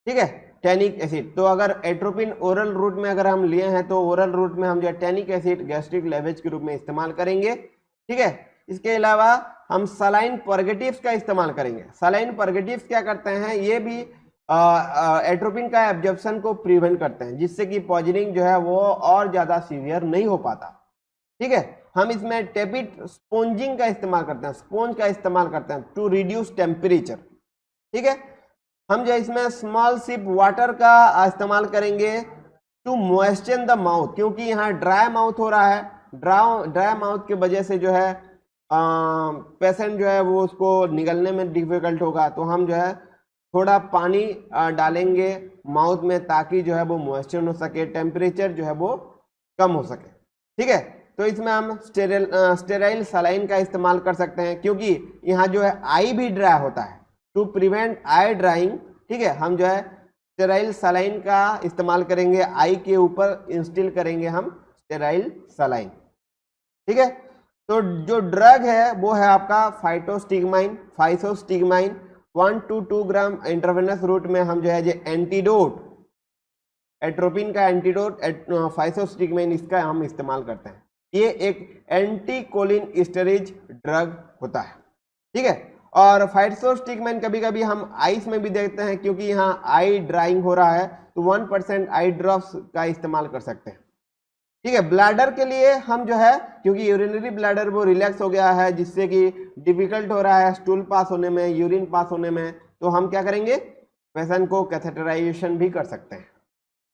[SPEAKER 1] ठीक है, टैनिक एसिड। तो अगर एट्रोपिन ओरल रूट में अगर हम लिए हैं तो ओरल रूट में हम जो है टैनिक एसिड गैस्ट्रिक लैवेज के रूप में इस्तेमाल करेंगे, ठीक है। इसके अलावा हम सलाइन परगेटिव्स का इस्तेमाल करेंगे। सलाइन परगेटिव्स क्या करते हैं, ये भी एट्रोपिन का एब्जॉर्प्शन को प्रिवेंट करते हैं, जिससे कि पॉइजनिंग जो है वो और ज्यादा सीवियर नहीं हो पाता, ठीक है। हम इसमें टेपिड स्पोंजिंग का इस्तेमाल करते हैं, स्पोंज का इस्तेमाल करते हैं टू रिड्यूस टेम्परेचर, ठीक है। हम जो इसमें स्मॉल सिप वाटर का इस्तेमाल करेंगे टू मॉइस्चर द माउथ, क्योंकि यहाँ ड्राई माउथ हो रहा है, ड्राई माउथ की वजह से जो है पेशेंट जो है वो उसको निगलने में डिफिकल्ट होगा, तो हम जो है थोड़ा पानी डालेंगे माउथ में ताकि जो है वो मॉइस्चर हो सके, टेम्परेचर जो है वो कम हो सके, ठीक है। तो इसमें हम स्टेराइल सलाइन का इस्तेमाल कर सकते हैं, क्योंकि यहाँ जो है आई भी ड्राई होता है, टू प्रिवेंट आई ड्राइंग, ठीक है। हम जो है स्टेराइल सलाइन का इस्तेमाल करेंगे, आई के ऊपर इंस्टिल करेंगे हम स्टेराइल सलाइन, ठीक है। तो जो ड्रग है वो है आपका फाइसोस्टिग्माइन 1 to 2 ग्राम इंट्रावेनस रूट में हम जो है एंटीडोट, एट्रोपिन का एंटीडोट फाइसोस्टिग्माइन, इसका हम इस्तेमाल करते हैं। ये एक एंटी कोलिनस्टेरेज ड्रग होता है, ठीक है। और फाइसोस्टिग्माइन कभी कभी हम आइस में भी देखते हैं, क्योंकि यहाँ आई ड्राइंग हो रहा है तो 1% आई ड्रॉप्स का इस्तेमाल कर सकते हैं, ठीक है। ब्लैडर के लिए हम जो है, क्योंकि यूरिनरी ब्लैडर वो रिलैक्स हो गया है, जिससे कि डिफिकल्ट हो रहा है स्टूल पास होने में, यूरिन पास होने में, तो हम क्या करेंगे, पेशेंट को कैथेटराइजेशन भी कर सकते हैं,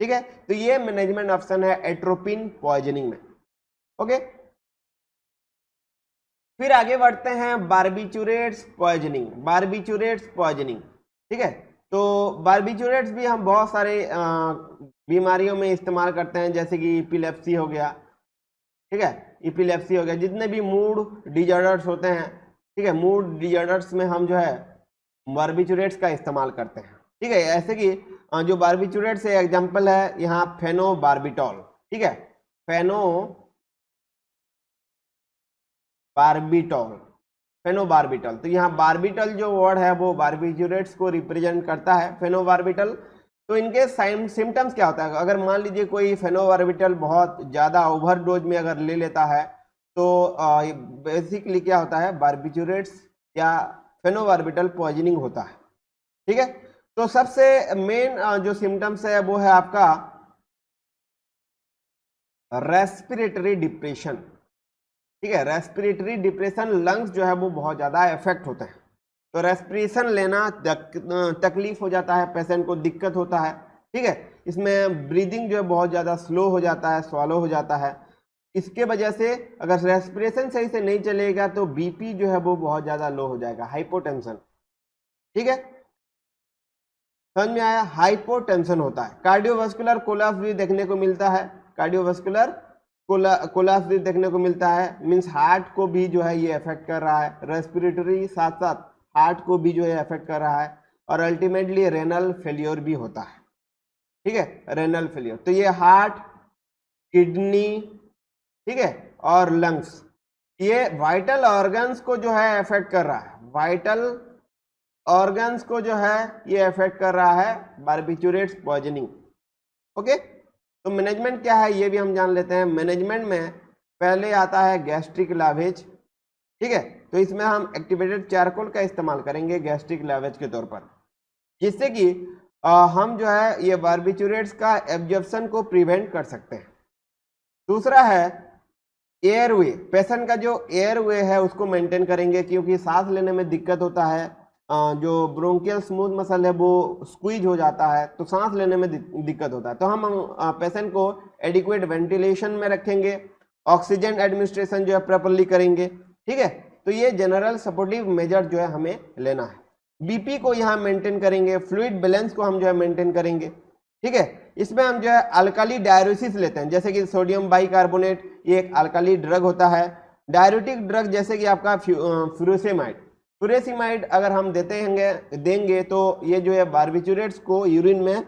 [SPEAKER 1] ठीक है। तो ये मैनेजमेंट ऑप्शन है एट्रोपिन पॉइजनिंग में, ओके। फिर आगे बढ़ते हैं बार्बिचुरेट्स पॉइजनिंग, ठीक है। तो बार्बिचुरेट्स भी हम बहुत सारे बीमारियों में इस्तेमाल करते हैं, जैसे कि इपिलेप्सी हो गया, ठीक है, इपिलेप्सी हो गया, जितने भी मूड डिजॉर्डर्स होते हैं, ठीक है, मूड डिजॉर्डर्स में हम जो है बार्बिचुरेट्स का इस्तेमाल करते हैं, ठीक है। ऐसे कि जो बार्बिचुरेट्स है एग्जाम्पल है यहाँ फेनोबार्बिटॉल, ठीक है, फेनोबार्बिटॉल। तो यहाँ बार्बिटल जो वर्ड है वो बार्बिचुरेट्स को रिप्रेजेंट करता है, फेनोबार्बिटल। तो इनके सिम्टम्स क्या होता है, अगर मान लीजिए कोई फेनोबार्बिटल बहुत ज़्यादा ओवरडोज में अगर ले लेता है तो बेसिकली क्या होता है, बार्बिचुरेट्स या फेनोबार्बिटल पॉइजनिंग होता है, ठीक है। तो सबसे मेन जो सिम्टम्स है वो है आपका रेस्पिरेटरी डिप्रेशन, ठीक है। रेस्पिरेटरी डिप्रेशन, लंग्स जो है वो बहुत ज़्यादा इफेक्ट होते हैं, तो रेस्पिरेशन लेना तकलीफ हो जाता है, पेशेंट को दिक्कत होता है, ठीक है, इसमें ब्रीदिंग जो है बहुत ज़्यादा स्लो हो जाता है, स्वॉलो हो जाता है। इसके वजह से अगर रेस्पिरेशन सही से नहीं चलेगा तो बीपी जो है वो बहुत ज़्यादा लो हो जाएगा, हाइपोटेंशन। ठीक है, समझ में आया? हाइपोटेंशन होता है। कार्डियोवास्कुलर कोलैप्स भी देखने को मिलता है, कार्डियोवास्कुलर कोलैप्स भी देखने को मिलता है, मींस हार्ट को भी जो है ये अफेक्ट कर रहा है, रेस्पिरेटरी साथ साथ हार्ट को भी जो है अफेक्ट कर रहा है, और अल्टीमेटली रेनल फेलियर भी होता है। ठीक है, रेनल फेलियर। तो ये हार्ट, किडनी, ठीक है, और लंग्स, ये वाइटल ऑर्गन्स को जो है अफेक्ट कर रहा है, वाइटल ऑर्गन्स को जो है ये अफेक्ट कर रहा है बार्बिचुरेट्स पॉइजनिंग। ओके, तो मैनेजमेंट क्या है ये भी हम जान लेते हैं। मैनेजमेंट में पहले आता है गैस्ट्रिक लावेज। ठीक है, तो इसमें हम एक्टिवेटेड चारकोल का इस्तेमाल करेंगे गैस्ट्रिक लावेज के तौर पर, जिससे कि हम जो है ये बार्बिचुरेट्स का एब्जॉर्प्शन को प्रिवेंट कर सकते हैं। दूसरा है एयरवे, पेशेंट का जो एयरवे है उसको मेंटेन करेंगे, क्योंकि सांस लेने में दिक्कत होता है, जो ब्रोंकियल स्मूथ मसल है वो स्क्वीज हो जाता है, तो सांस लेने में दिक्कत होता है। तो हम पेशेंट को एडिक्वेट वेंटिलेशन में रखेंगे, ऑक्सीजन एडमिनिस्ट्रेशन जो है प्रॉपर्ली करेंगे। ठीक है, तो ये जनरल सपोर्टिव मेजर जो है हमें लेना है। बीपी को यहाँ मेंटेन करेंगे, फ्लूइड बैलेंस को हम जो है मेंटेन करेंगे। ठीक है, इसमें हम जो है अल्काली डाययूरेसिस लेते हैं, जैसे कि सोडियम बाइकार्बोनेट, ये एक अल्काली ड्रग होता है। डाययूरेटिक ड्रग जैसे कि आपका फ्यूरेसिमाइड अगर हम देंगे तो ये जो है बार्बिचुरेट्स को यूरिन में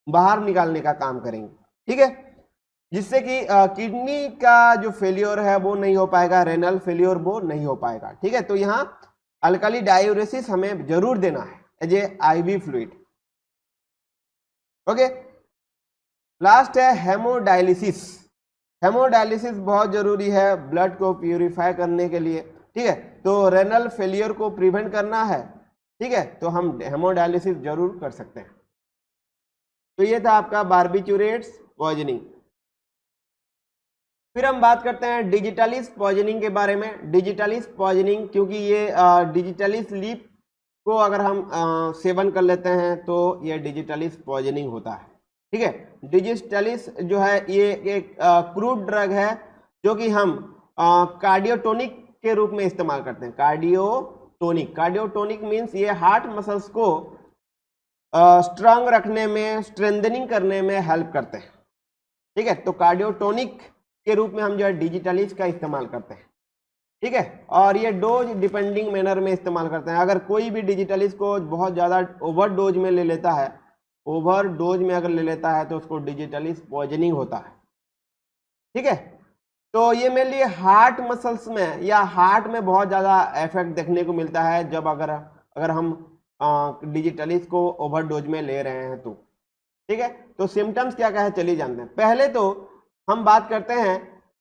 [SPEAKER 1] बाहर निकालने का काम करेंगे। ठीक है, जिससे कि किडनी का जो फेलियर है वो नहीं हो पाएगा, रेनल फेलियर वो नहीं हो पाएगा। ठीक है, तो यहाँ अल्काली डाययूरेसिस हमें जरूर देना है as a IV fluid. Okay, last है हेमोडायलिसिस। हेमोडायलिसिस बहुत जरूरी है ब्लड को प्यूरिफाई करने के लिए। ठीक है, तो रेनल फेलियर को प्रिवेंट करना है, ठीक है, तो हम हेमोडायलिसिस जरूर कर सकते हैं। तो ये था आपका बार्बिचुरेट्स पॉइजनिंग। फिर हम बात करते हैं डिजिटलिस पॉइजनिंग के बारे में। डिजिटलिस पॉइजनिंग, क्योंकि ये डिजिटलिस लीफ को अगर हम सेवन कर लेते हैं तो ये डिजिटलिस पॉइजनिंग होता है। ठीक है, डिजिटलिस जो है ये एक क्रूड ड्रग है जो कि हम कार्डियोटोनिक के रूप में इस्तेमाल करते हैं। कार्डियोटोनिक मीन्स ये हार्ट मसल्स को स्ट्रांग रखने में, स्ट्रेंथनिंग करने में हेल्प करते हैं। ठीक है, तो कार्डियोटोनिक के रूप में हम जो है डिजिटलिस का इस्तेमाल करते हैं। ठीक है, और ये डोज डिपेंडिंग मैनर में इस्तेमाल करते हैं। अगर कोई भी डिजिटलिस को बहुत ज़्यादा ओवरडोज में ले लेता है, ओवरडोज में अगर ले लेता है तो उसको डिजिटलिस पॉइजनिंग होता है। ठीक है, तो ये मेनली हार्ट मसल्स में या हार्ट में बहुत ज़्यादा इफेक्ट देखने को मिलता है जब अगर हम डिजिटलिस को ओवरडोज में ले रहे हैं तो। ठीक है, तो सिम्टम्स क्या क्या है चलिए जानते हैं। पहले तो हम बात करते हैं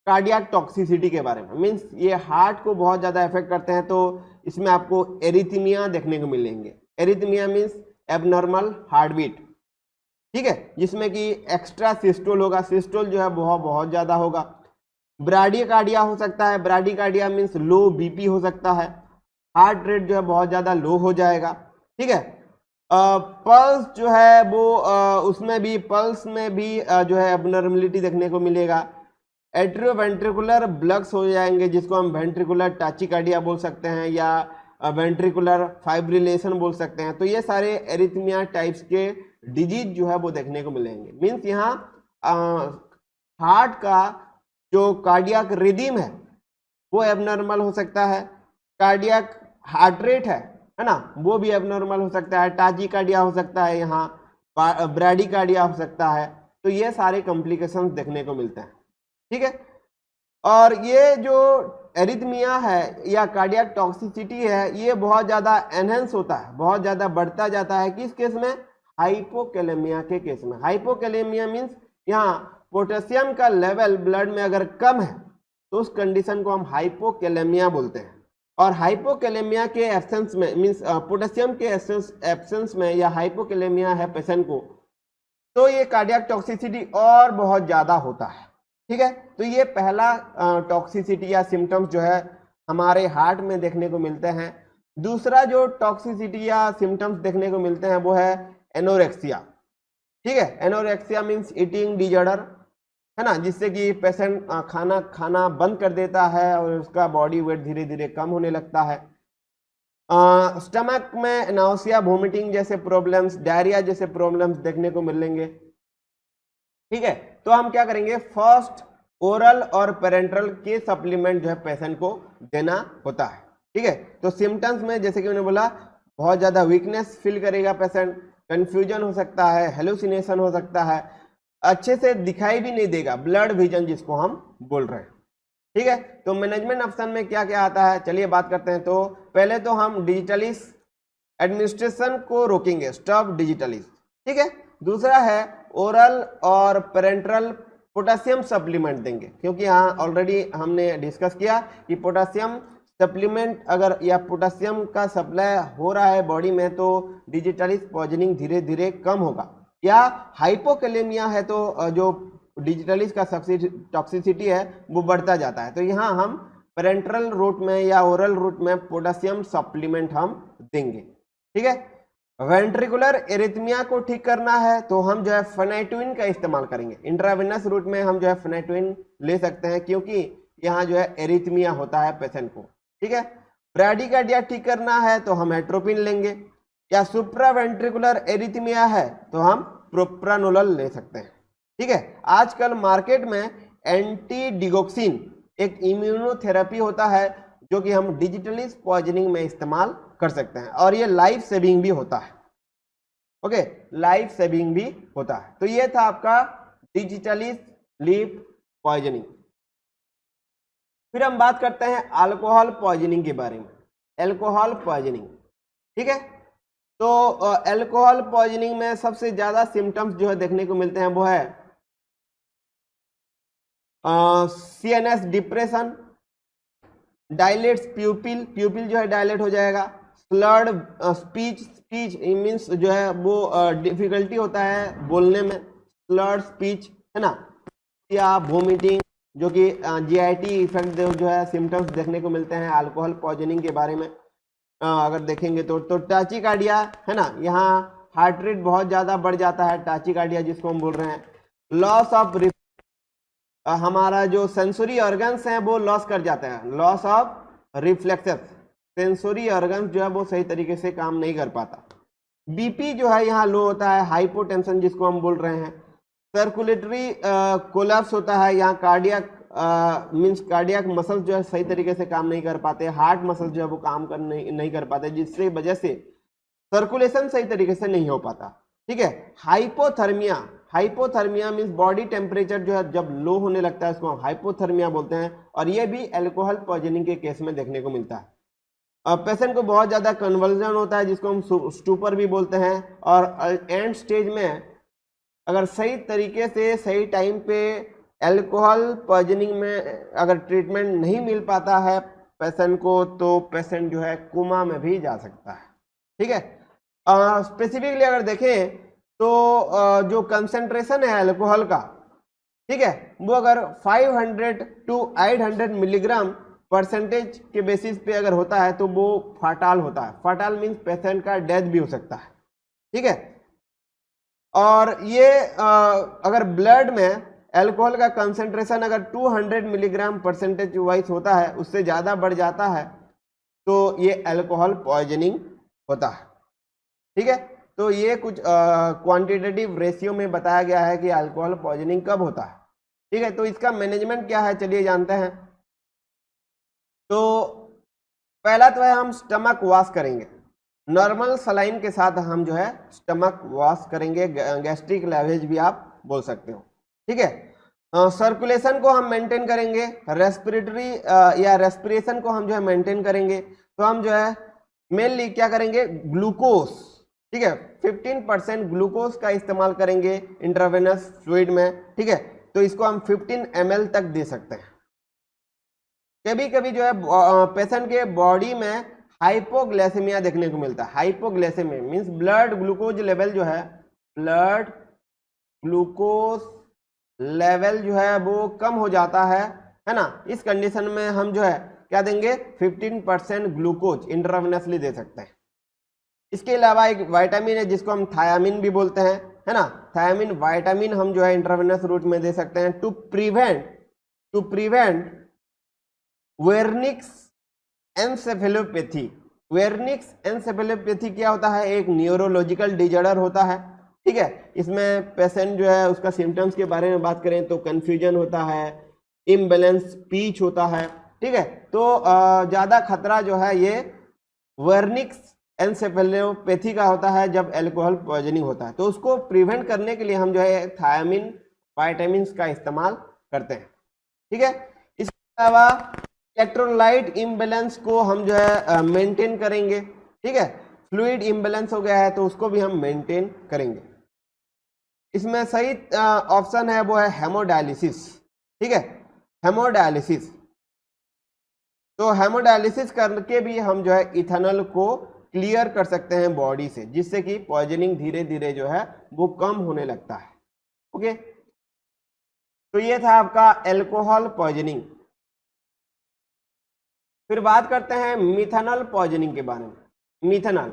[SPEAKER 1] कार्डियक टॉक्सिसिटी के बारे में। मीन्स ये हार्ट को बहुत ज़्यादा इफेक्ट करते हैं, तो इसमें आपको एरिथमिया देखने को मिलेंगे। Arrhythmia means abnormal heart beat. ठीक है, जिसमें कि एक्स्ट्रा सिस्टोल होगा, सिस्टोल जो है बहुत ज़्यादा होगा। ब्राडीकार्डिया हो सकता है, ब्राडीकार्डिया मीन्स लो बीपी हो सकता है, हार्ट रेट जो है बहुत ज़्यादा लो हो जाएगा। ठीक है, पल्स जो है वो उसमें भी पल्स में भी जो है एबनॉर्मलिटी देखने को मिलेगा। एट्रियोवेंट्रिकुलर ब्लक्स हो जाएंगे, जिसको हम वेंट्रिकुलर टाचिकार्डिया बोल सकते हैं या वेंट्रिकुलर फाइब्रिलेशन बोल सकते हैं। तो ये सारे एरिथमिया टाइप्स के डिजीज जो है वो देखने को मिलेंगे। मीन्स यहाँ हार्ट का जो कार्डियक रिदम है वो एबनॉर्मल हो सकता है, कार्डियक हार्ट रेट है ना, वो भी एबनॉर्मल हो सकता है, टाचिकार्डिया हो सकता है, यहाँ ब्रैडीकार्डिया हो सकता है। तो ये सारे कॉम्प्लिकेशंस देखने को मिलते हैं। ठीक है, और ये जो एरिथमिया है या कार्डियक टॉक्सिसिटी है ये बहुत ज़्यादा एनहेंस होता है, बहुत ज़्यादा बढ़ता जाता है। किस केस में? हाइपोकैलेमिया के केस में। हाइपोकैलेमिया मीन्स यहाँ पोटेशियम का लेवल ब्लड में अगर कम है तो उस कंडीशन को हम हाइपोकैलेमिया बोलते हैं। और हाइपोकैलेमिया के एब्सेंस में मीन्स पोटेशियम के एब्सेंस में या हाइपोकैलेमिया है पेशेंट को, तो ये कार्डियक टॉक्सिसिटी और बहुत ज़्यादा होता है। ठीक है, तो ये पहला टॉक्सिसिटी या सिम्टम्स जो है हमारे हार्ट में देखने को मिलते हैं। दूसरा जो टॉक्सिसिटी या सिम्टम्स देखने को मिलते हैं वो है एनोरेक्सिया। ठीक है। एनोरेक्सिया मीन्स ईटिंग डिजॉर्डर, है ना, जिससे कि पेशेंट खाना खाना बंद कर देता है और उसका बॉडी वेट धीरे धीरे कम होने लगता है। स्टमक में नाउसिया, वोमिटिंग जैसे प्रॉब्लम्स, डायरिया जैसे प्रॉब्लम्स देखने को मिलेंगे। ठीक है, तो हम क्या करेंगे, फर्स्ट ओरल और पेरेंट्रल के सप्लीमेंट जो है पेशेंट को देना होता है। ठीक है, तो सिम्टम्स में जैसे कि मैंने बोला, बहुत ज्यादा वीकनेस फील करेगा पेशेंट, कंफ्यूजन हो सकता है, हेलुसिनेशन हो सकता है, अच्छे से दिखाई भी नहीं देगा, ब्लड विजन जिसको हम बोल रहे हैं। ठीक है, तो मैनेजमेंट ऑप्शन में क्या क्या आता है, चलिए बात करते हैं। तो पहले तो हम डिजिटलिस एडमिनिस्ट्रेशन को रोकेंगे, स्टॉप डिजिटलिस। ठीक है, दूसरा है ओरल और पेरेंट्रल पोटेशियम सप्लीमेंट देंगे, क्योंकि यहाँ ऑलरेडी हमने डिस्कस किया कि पोटेशियम सप्लीमेंट अगर या पोटेशियम का सप्लाई हो रहा है बॉडी में तो डिजिटलिस पॉइजनिंग धीरे धीरे कम होगा। या हाइपोकैलेमिया है तो जो डिजिटलिस का टॉक्सिसिटी है वो बढ़ता जाता है। तो यहाँ हम पेरेंट्रल रूट में या ओरल रूट में पोटेशियम सप्लीमेंट हम देंगे। ठीक है, वेंट्रिकुलर एरिथमिया को ठीक करना है तो हम जो है फेनाइटोइन का इस्तेमाल करेंगे। इंट्रावेनस रूट में हम जो है फेनाइटोइन ले सकते हैं, क्योंकि यहाँ जो है एरिथमिया होता है पेशेंट को। ठीक है, ब्राडिकार्डिया ठीक करना है तो हम एट्रोपिन लेंगे, या सुप्रावेंट्रिकुलर एरिथमिया है तो हम प्रोप्रानोलोल ले सकते हैं। ठीक है, आजकल मार्केट में एंटी डिगोक्सिन एक इम्यूनोथेरेपी होता है जो कि हम डिजिटलिस पॉइजनिंग में इस्तेमाल कर सकते हैं, और ये लाइफ सेविंग भी होता है। ओके, लाइफ सेविंग भी होता है। तो ये था आपका डिजिटलिस लीफ पॉइजनिंग। फिर हम बात करते हैं अल्कोहल पॉइजनिंग के बारे में, अल्कोहल पॉइजनिंग। ठीक है, तो अल्कोहल पॉइजनिंग में सबसे ज्यादा सिम्टम्स जो है देखने को मिलते हैं वो है सीएनएस डिप्रेशन, डायलेट्स प्यूपिल, प्यूपिल जो है डायलेट हो जाएगा, स्लर्ड स्पीच, स्पीच मीन्स जो है वो डिफिकल्टी होता है बोलने में, स्लर्ड स्पीच, है ना, या वोमिटिंग, जो कि जीआईटी इफेक्ट जो है सिम्टम्स देखने को मिलते हैं अल्कोहल पॉइजनिंग के बारे में। अगर देखेंगे तो टाचिकार्डिया, है ना, यहाँ हार्ट रेट बहुत ज्यादा बढ़ जाता है, टाचिकार्डिया जिसको हम बोल रहे हैं। लॉस ऑफ हमारा जो सेंसरी ऑर्गन्स हैं वो लॉस कर जाते हैं, loss of reflexes, sensory organs जो है वो सही तरीके से काम नहीं कर पाता। बीपी जो है यहाँ लो होता है, हाइपोटेंशन जिसको हम बोल रहे हैं। सर्कुलेटरी कोलैप्स होता है, यहाँ कार्डियक मीन्स कार्डियक मसल्स जो है सही तरीके से काम नहीं कर पाते, हार्ट मसल्स जो है वो काम कर नहीं कर पाते, जिससे वजह से सर्कुलेशन सही तरीके से नहीं हो पाता। ठीक है, hypothermia, hypothermia means body temperature जो है जब लो होने लगता है उसको हम हाइपोथर्मिया बोलते हैं, और ये भी अल्कोहल पॉइजनिंग के केस में देखने को मिलता है। पेशेंट को बहुत ज्यादा कन्वर्जन होता है जिसको हम स्टूपर भी बोलते हैं, और एंड स्टेज में अगर सही तरीके से सही टाइम पे अल्कोहल पॉइजनिंग में अगर ट्रीटमेंट नहीं मिल पाता है पेशेंट को तो पेशेंट जो है कोमा में भी जा सकता है। ठीक है, स्पेसिफिकली अगर देखें तो जो कंसेंट्रेशन है अल्कोहल का, ठीक है, वो अगर 500 टू 800 मिलीग्राम परसेंटेज के बेसिस पे अगर होता है तो वो फाटाल होता है। फाटाल मीन्स पेशेंट का डेथ भी हो सकता है। ठीक है, और ये अगर ब्लड में अल्कोहल का कंसेंट्रेशन अगर 200 मिलीग्राम परसेंटेज वाइज होता है, उससे ज़्यादा बढ़ जाता है तो ये अल्कोहल पॉइजनिंग होता है। ठीक है, तो ये कुछ क्वांटिटेटिव रेशियो में बताया गया है कि अल्कोहल पॉइजनिंग कब होता है। ठीक है, तो इसका मैनेजमेंट क्या है चलिए जानते हैं। तो पहला तो है हम स्टमक वॉश करेंगे, नॉर्मल सलाइन के साथ हम जो है स्टमक वॉश करेंगे, गैस्ट्रिक लैवेज भी आप बोल सकते हो। ठीक है, सर्कुलेशन को हम मेंटेन करेंगे, रेस्पिरेटरी या रेस्पिरेशन को हम जो है मेंटेन करेंगे। तो हम जो है मेनली क्या करेंगे, ग्लूकोज, ठीक है, 15% ग्लूकोज का इस्तेमाल करेंगे इंट्रावेनस फ्लूइड में। ठीक है, तो इसको हम 15 ml तक दे सकते हैं। कभी कभी जो है पेशेंट के बॉडी में हाइपोग्लाइसेमिया देखने को मिलता है। Hypoglycaemia means blood glucose level जो है, ब्लड ग्लूकोज लेवल जो है वो कम हो जाता है ना। इस कंडीशन में हम जो है क्या देंगे, 15% ग्लूकोज इंट्रावेनसली दे सकते हैं। इसके अलावा एक विटामिन है जिसको हम थायामिन भी बोलते हैं, है ना। थायमिन विटामिन हम जो है इंट्रावेनस रूट में दे सकते हैं टू प्रिवेंट वेर्निक्स एन्सेफेलोपैथी। वेर्निक्स एन्सेफेलोपैथी क्या होता है, एक न्यूरोलॉजिकल डिजॉर्डर होता है, ठीक है। इसमें पेशेंट जो है उसका सिम्टम्स के बारे में बात करें तो कंफ्यूजन होता है, इम्बैलेंस स्पीच होता है, ठीक है। तो ज्यादा खतरा जो है ये वर्निक्स एन्सेफेलोपैथी का होता है जब अल्कोहल पॉइजनिंग होता है। तो उसको प्रिवेंट करने के लिए हम जो है थायमिन विटामिन का इस्तेमाल करते हैं, ठीक है। इसके अलावा इलेक्ट्रोलाइट इम्बैलेंस को हम जो है मेंटेन करेंगे, ठीक है। फ्लूइड इम्बैलेंस हो गया है तो उसको भी हम मेंटेन करेंगे। इसमें सही ऑप्शन है वो है हेमोडायलिसिस, ठीक है, हेमोडायलिसिस। तो हेमोडायलिसिस करके भी हम जो है इथेनॉल को क्लियर कर सकते हैं बॉडी से, जिससे कि पॉइजनिंग धीरे धीरे जो है वो कम होने लगता है। ओके, तो ये था आपका अल्कोहल पॉइजनिंग। फिर बात करते हैं मिथेनॉल पॉइजनिंग के बारे में। मिथेनॉल,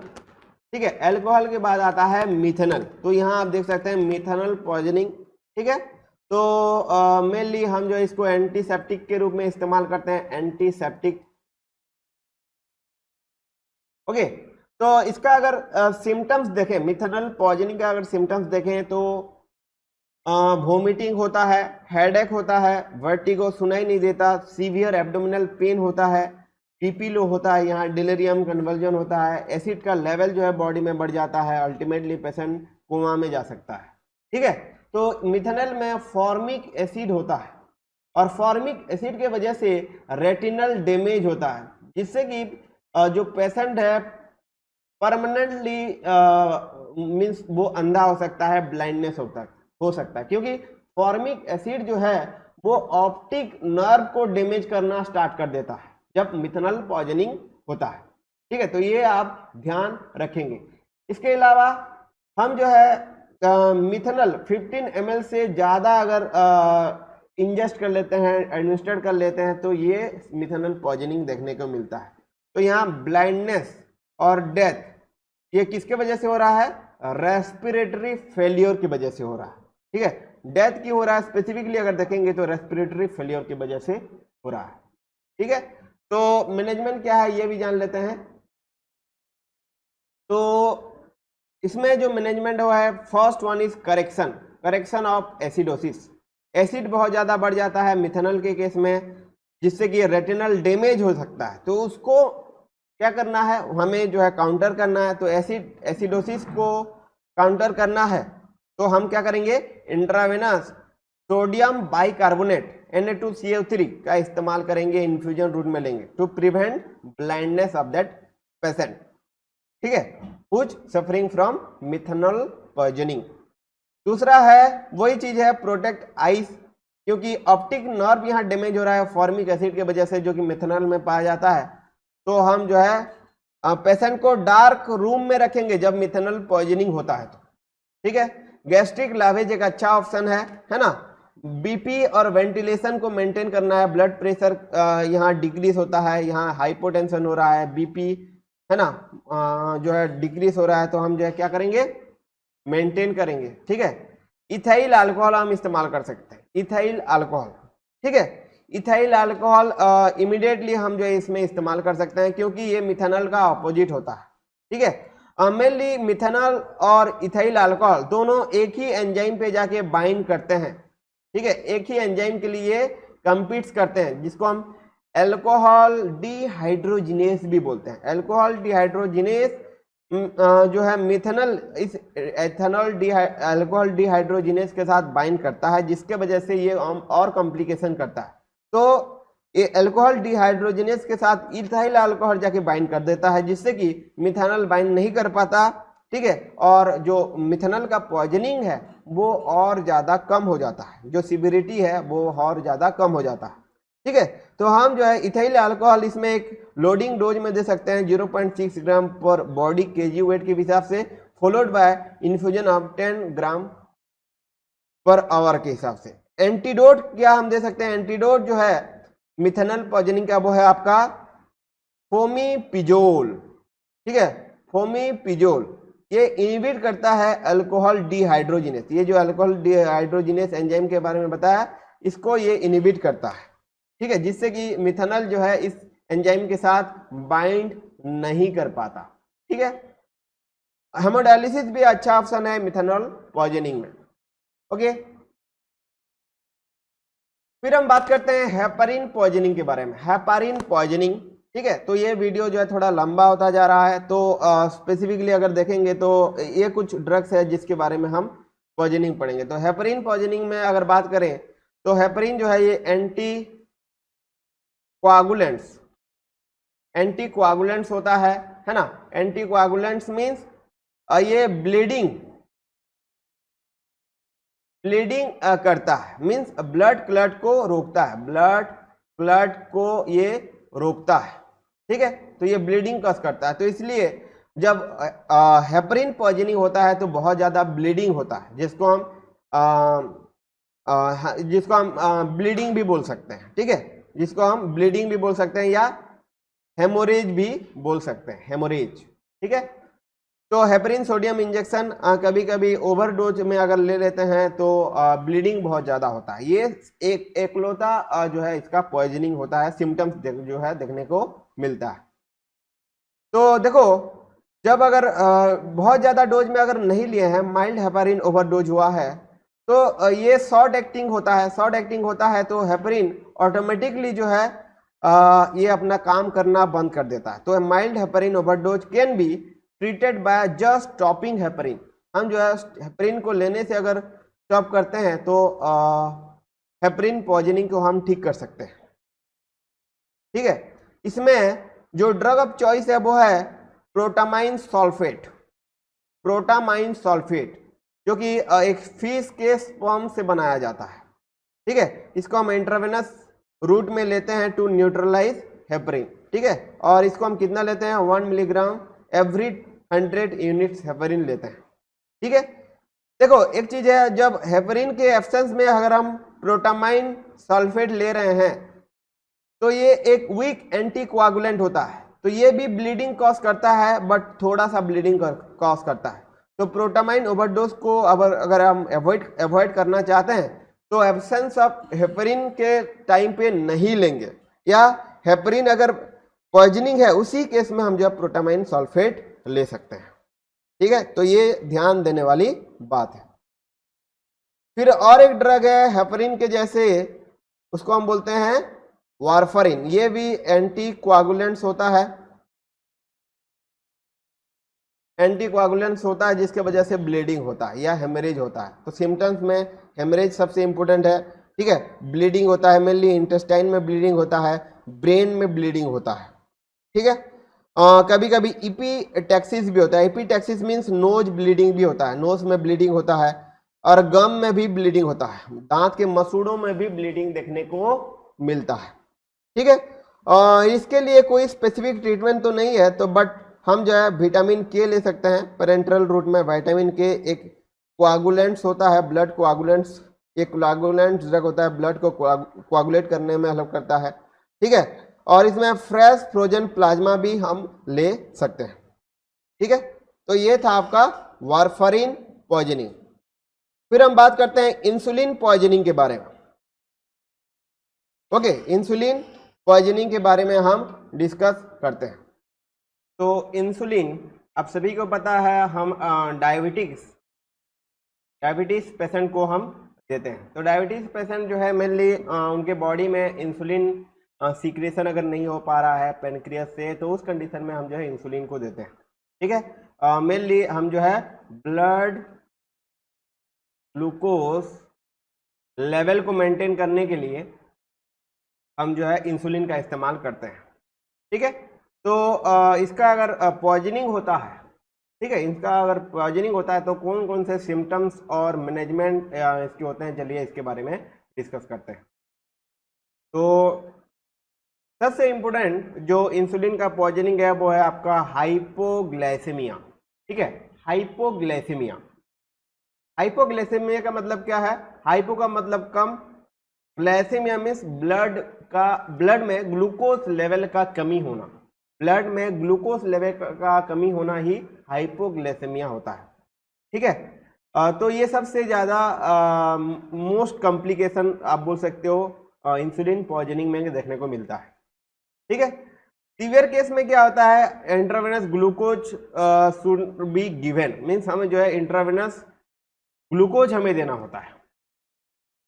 [SPEAKER 1] ठीक है, अल्कोहल के बाद आता है मिथेनॉल। तो यहाँ आप देख सकते हैं मिथेनॉल पॉइजनिंग, ठीक है। तो मेनली हम जो इसको एंटीसेप्टिक के रूप में इस्तेमाल करते हैं, एंटीसेप्टिक। ओके, तो इसका अगर सिम्टम्स देखें, मिथेनॉल पॉइजनिंग का अगर सिम्टम्स देखें तो वोमिटिंग होता है, हेडेक होता है, वर्टिगो सुनाई नहीं देता, सीवियर एब्डोमिनल पेन होता है, बीपी लो होता है, यहाँ डिलीरियम कन्वर्जन होता है, एसिड का लेवल जो है बॉडी में बढ़ जाता है, अल्टीमेटली पेशेंट कोमा में जा सकता है, ठीक है। तो मिथेनॉल में फॉर्मिक एसिड होता है और फॉर्मिक एसिड के वजह से रेटिनल डैमेज होता है, जिससे कि जो पेशेंट है परमानेंटली मीन्स वो अंधा हो सकता है, ब्लाइंडनेस हो सकता है, क्योंकि फॉर्मिक एसिड जो है वो ऑप्टिक नर्व को डैमेज करना स्टार्ट कर देता है जब मिथेनॉल पॉइजनिंग होता है, ठीक है। तो ये आप ध्यान रखेंगे। इसके अलावा हम जो है मिथेनॉल 15 ml से ज़्यादा अगर इंजेस्ट कर लेते हैं, एडमिनिस्ट्रेट कर लेते हैं, तो ये मिथेनॉल पॉइजनिंग देखने को मिलता है। तो यहाँ ब्लाइंडनेस और डेथ ये किसके वजह से हो रहा है, रेस्पिरेटरी फेलियर की वजह से हो रहा है, ठीक है। डेथ क्यों हो रहा है स्पेसिफिकली अगर देखेंगे तो रेस्पिरेटरी फेलियर की वजह से हो रहा है, ठीक है। तो मैनेजमेंट क्या है ये भी जान लेते हैं। तो इसमें जो मैनेजमेंट हुआ है, first one is correction of acidosis. Acid बहुत ज़्यादा बढ़ जाता है मिथेनॉल के केस में, जिससे कि रेटिनल डैमेज हो सकता है। तो उसको क्या करना है, हमें जो है काउंटर करना है। तो एसिडोसिस को काउंटर करना है तो हम क्या करेंगे, इंट्रावेनस सोडियम बाइकार्बोनेट Na2CO3 का इस्तेमाल करेंगे, इन्फ्यूजन रूट में लेंगे to prevent blindness of that patient, ठीक है, which suffering from methanol poisoning. दूसरा है वही चीज है, प्रोटेक्ट आइस, क्योंकि ऑप्टिक नर्व यहाँ डैमेज हो रहा है फॉर्मिक एसिड की वजह से, जो कि मिथेनॉल में पाया जाता है। तो हम जो है पेशेंट को डार्क रूम में रखेंगे जब मिथेनॉल पॉइजनिंग होता है तो, ठीक है। गैस्ट्रिक लावेज एक अच्छा ऑप्शन है ना। बीपी और वेंटिलेशन को मेंटेन करना है, ब्लड प्रेशर यहाँ डिक्रीज होता है, यहाँ हाइपोटेंशन हो रहा है, बीपी है ना जो है डिक्रीज हो रहा है, तो हम जो है क्या करेंगे, मेंटेन करेंगे, ठीक है। इथाइल अल्कोहल हम इस्तेमाल कर सकते हैं, इथाइल अल्कोहल, ठीक है। इथाइल अल्कोहल इमीडिएटली हम जो है इसमें इस्तेमाल कर सकते हैं, क्योंकि ये मिथेनॉल का ऑपोजिट होता है, ठीक है। मेनली मिथेनॉल और इथाइल अल्कोहल दोनों एक ही एंजाइम पे जाके बाइंड करते हैं, ठीक है, एक ही एंजाइम के लिए कंपीट्स करते हैं, जिसको हम अल्कोहल डिहाइड्रोजिनेस भी बोलते हैं। अल्कोहल डिहाइड्रोजिनेस जो है मिथेनॉल इस एथेनॉल अल्कोहल डिहाइड्रोजिनेस के साथ बाइंड करता है, जिसके वजह से ये और कॉम्प्लिकेशन करता है। तो ये अल्कोहल डिहाइड्रोजिनेस के साथ इथाइल अल्कोहल जाके बाइंड कर देता है, जिससे कि मिथेनॉल बाइंड नहीं कर पाता, ठीक है। और जो मिथेनॉल का पॉइजनिंग है वो और ज्यादा कम हो जाता है, जो सिविरिटी है वो और ज्यादा कम हो जाता है, ठीक है। तो हम जो है इथाइल अल्कोहल इसमें एक लोडिंग डोज में दे सकते हैं 0.6 ग्राम पर बॉडी केजी वेट के हिसाब से, followed by infusion of 10 gram per hour के हिसाब से। एंटीडोट क्या हम दे सकते हैं, एंटीडोट जो है मिथेनॉल पॉइजनिंग का वो है आपका फोमीपिजोल, ठीक है, फोमीपिजोल। ये इनहिबिट करता है अल्कोहल डिहाइड्रोजिनेस। ये जो अल्कोहल डिहाइड्रोजिनेस एंजाइम के बारे में बताया, इसको ये इनहिबिट करता है, ठीक है, जिससे कि मिथेनॉल जो है इस एंजाइम के साथ बाइंड नहीं कर पाता, ठीक है। हेमोडायलिसिस भी अच्छा ऑप्शन है मिथेनॉल पॉइजनिंग में। ओके, फिर हम बात करते हैं हेपारिन पॉइजनिंग के बारे में। हेपारिन पॉइजनिंग, ठीक है, तो ये वीडियो जो है थोड़ा लंबा होता जा रहा है, तो स्पेसिफिकली अगर देखेंगे तो ये कुछ ड्रग्स है जिसके बारे में हम पॉइजनिंग पढ़ेंगे। तो हेपारिन पॉइजनिंग में अगर बात करें तो हेपारिन जो है ये एंटी कोआगुलेंट्स होता है ना। एंटी कोआगुलेंट्स मीन्स ये ब्लीडिंग करता है, मीन्स ब्लड क्लट को रोकता है, ब्लड क्लट को ये रोकता है, ठीक है, तो ये ब्लीडिंग कस करता है। तो इसलिए जब हेपारिन पॉइजनिंग होता है तो बहुत ज़्यादा ब्लीडिंग होता है, जिसको हम ब्लीडिंग भी बोल सकते हैं, ठीक है, जिसको हम ब्लीडिंग भी बोल सकते हैं या हेमोरेज भी बोल सकते हैं, हेमोरेज, ठीक है। तो हेपारिन सोडियम इंजेक्शन कभी कभी ओवरडोज में अगर ले लेते हैं तो ब्लीडिंग बहुत ज़्यादा होता है। ये एक एकलौता जो है इसका पॉइजनिंग होता है, सिम्टम्स जो है देखने को मिलता है। तो देखो, जब अगर बहुत ज़्यादा डोज में अगर नहीं लिए हैं, माइल्ड हेपारिन ओवरडोज हुआ है, तो ये शॉर्ट एक्टिंग होता है। शॉर्ट एक्टिंग होता है तो हेपारिन ऑटोमेटिकली जो है ये अपना काम करना बंद कर देता है। तो mild heparin overdose can be treated by just stopping heparin. हम जो है हेपारिन को लेने से अगर स्टॉप करते हैं तो हेपारिन पॉइजनिंग को हम ठीक कर सकते हैं, ठीक है। इसमें जो ड्रग ऑफ चॉइस है वो है प्रोटामाइन सल्फेट। प्रोटामाइन सल्फेट जो कि एक फिश के स्पर्म से बनाया जाता है, ठीक है। इसको हम इंट्रावेनस रूट में लेते हैं टू न्यूट्रलाइज हेपारिन, ठीक है, और इसको हम कितना लेते हैं, 1 मिलीग्राम एवरी 100 यूनिट्स हेपारिन लेते हैं, ठीक है। देखो, एक चीज है, जब हेपारिन के एब्सेंस में अगर हम प्रोटामाइन सल्फेट ले रहे हैं तो ये एक वीक एंटीकोआगुलेंट होता है, तो ये भी ब्लीडिंग कॉज करता है, बट थोड़ा सा ब्लीडिंग कॉज करता है। तो प्रोटामाइन ओवरडोज को अगर हम अवॉइड करना चाहते हैं तो एब्सेंस ऑफ हेपारिन के टाइम पे नहीं लेंगे, या हेपारिन अगर पॉइजनिंग है उसी केस में हम जो है प्रोटामाइन सल्फेट ले सकते हैं, ठीक है। तो ये ध्यान देने वाली बात है। फिर और एक ड्रग है हेपारिन के जैसे, उसको हम बोलते हैं वारफरिन। ये भी एंटीकोआगुलेंट्स होता है, एंटीकोआगुलेंट्स होता है जिसके वजह से ब्लीडिंग होता है या हेमरेज होता है। तो सिम्टम्स में हेमरेज सबसे इंपॉर्टेंट है, ठीक है। ब्लीडिंग होता है, मेनली इंटेस्टाइन में ब्लीडिंग होता है, ब्रेन में ब्लीडिंग होता है, ठीक है। कभी कभी इपीटैक्सिस भी होता है। इपीटैक्सिस मीन्स नोज ब्लीडिंग भी होता है, नोज में ब्लीडिंग होता है, और गम में भी ब्लीडिंग होता है, दांत के मसूड़ों में भी ब्लीडिंग देखने को मिलता है, ठीक है। इसके लिए कोई स्पेसिफिक ट्रीटमेंट तो नहीं है, तो बट हम जो है विटामिन के ले सकते हैं। पेरेंट्रल रूट में विटामिन के एक कोआगुलेंट्स होता है, ब्लड कोआगुलेंट्स, एक कोआगुलेंट ड्रग होता है, ब्लड को कोआगुलेट करने में हेल्प करता है, ठीक है। और इसमें फ्रेश फ्रोजन प्लाज्मा भी हम ले सकते हैं, ठीक है। तो ये था आपका वारफरिन पॉइजनिंग। फिर हम बात करते हैं इंसुलिन पॉइजनिंग के बारे में। ओके, इंसुलिन पॉइजनिंग के बारे में हम डिस्कस करते हैं। तो इंसुलिन आप सभी को पता है, हम डायबिटीज पेशेंट को हम देते हैं। तो डायबिटीज पेशेंट जो है मेनली उनके बॉडी में इंसुलिन सीक्रेशन अगर नहीं हो पा रहा है पेनक्रियास से, तो उस कंडीशन में हम जो है इंसुलिन को देते हैं, ठीक है। मेनली हम जो है ब्लड ग्लूकोज लेवल को मेंटेन करने के लिए हम जो है इंसुलिन का इस्तेमाल करते हैं, ठीक है। तो इसका अगर पॉइजनिंग होता है, ठीक है, इसका अगर पॉइजनिंग होता है तो कौन कौन से सिम्टम्स और मैनेजमेंट इसके होते हैं, चलिए इसके बारे में डिस्कस करते हैं। तो सबसे इम्पोर्टेंट जो इंसुलिन का पॉइजनिंग है वो है आपका हाइपोग्लाइसेमिया, ठीक है। हाइपोग्लाइसेमिया, हाइपोग्लाइसेमिया का मतलब क्या है? हाइपो का मतलब कम, ग्लाइसेमिया मीन्स ब्लड में ग्लूकोज लेवल का कमी होना, ब्लड में ग्लूकोज लेवल का कमी होना ही हाइपोग्लाइसेमिया होता है। ठीक है, तो ये सबसे ज़्यादा मोस्ट कॉम्प्लिकेशन आप बोल सकते हो इंसुलिन पॉइजनिंग में देखने को मिलता है। ठीक है, सीवियर केस में क्या होता है, intravenous glucose should be given, means हमें जो है इंट्रावेनस ग्लूकोज हमें देना होता है,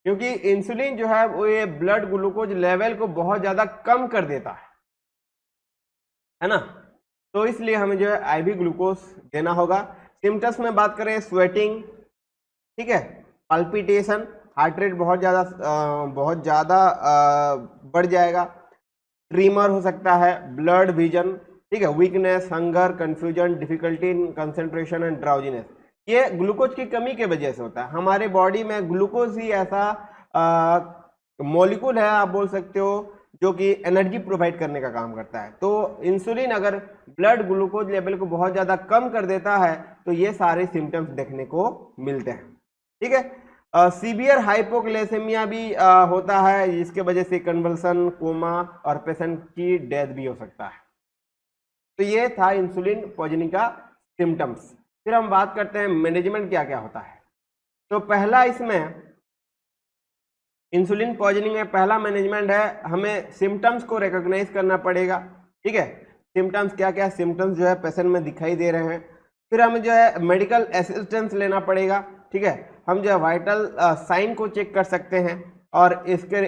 [SPEAKER 1] क्योंकि इंसुलिन जो है वो ये ब्लड ग्लूकोज लेवल को बहुत ज़्यादा कम कर देता है ना, तो इसलिए हमें जो है आईवी ग्लूकोज देना होगा। सिम्टम्स में बात करें, स्वेटिंग, ठीक है, पल्पिटेशन, हार्ट रेट बहुत ज़्यादा बढ़ जाएगा, ट्रीमर हो सकता है, ब्लड विजन, ठीक है, weakness, hunger, confusion, difficulty in concentration and drowsiness. ये ग्लूकोज की कमी के वजह से होता है। हमारे बॉडी में ग्लूकोज ही ऐसा मॉलिक्यूल है आप बोल सकते हो जो कि एनर्जी प्रोवाइड करने का काम करता है। तो इंसुलिन अगर ब्लड ग्लूकोज लेवल को बहुत ज़्यादा कम कर देता है तो ये सारे सिम्टम्स देखने को मिलते हैं। ठीक है, सीवियर हाइपोग्लाइसेमिया भी होता है, जिसके वजह से कन्वल्सन, कोमा और पेशेंट की डेथ भी हो सकता है। तो ये था इंसुलिन पॉइजनिंग का सिम्टम्स। फिर हम बात करते हैं मैनेजमेंट क्या क्या होता है। तो पहला इसमें इंसुलिन पॉइजनिंग में पहला मैनेजमेंट है, हमें सिम्टम्स को रिकॉग्नाइज करना पड़ेगा। ठीक है, सिम्टम्स क्या क्या सिम्टम्स जो है पेशेंट में दिखाई दे रहे हैं। फिर हमें जो है मेडिकल असिस्टेंस लेना पड़ेगा। ठीक है, हम जो है वाइटल साइन को चेक कर सकते हैं और इसके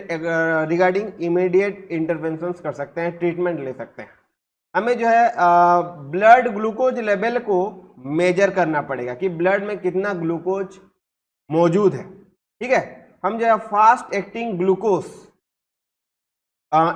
[SPEAKER 1] रिगार्डिंग इमीडिएट इंटरवेंशंस कर सकते हैं, ट्रीटमेंट ले सकते हैं। हमें जो है ब्लड ग्लूकोज लेवल को मेजर करना पड़ेगा कि ब्लड में कितना ग्लूकोज मौजूद है। ठीक है, हम जो है फास्ट एक्टिंग ग्लूकोज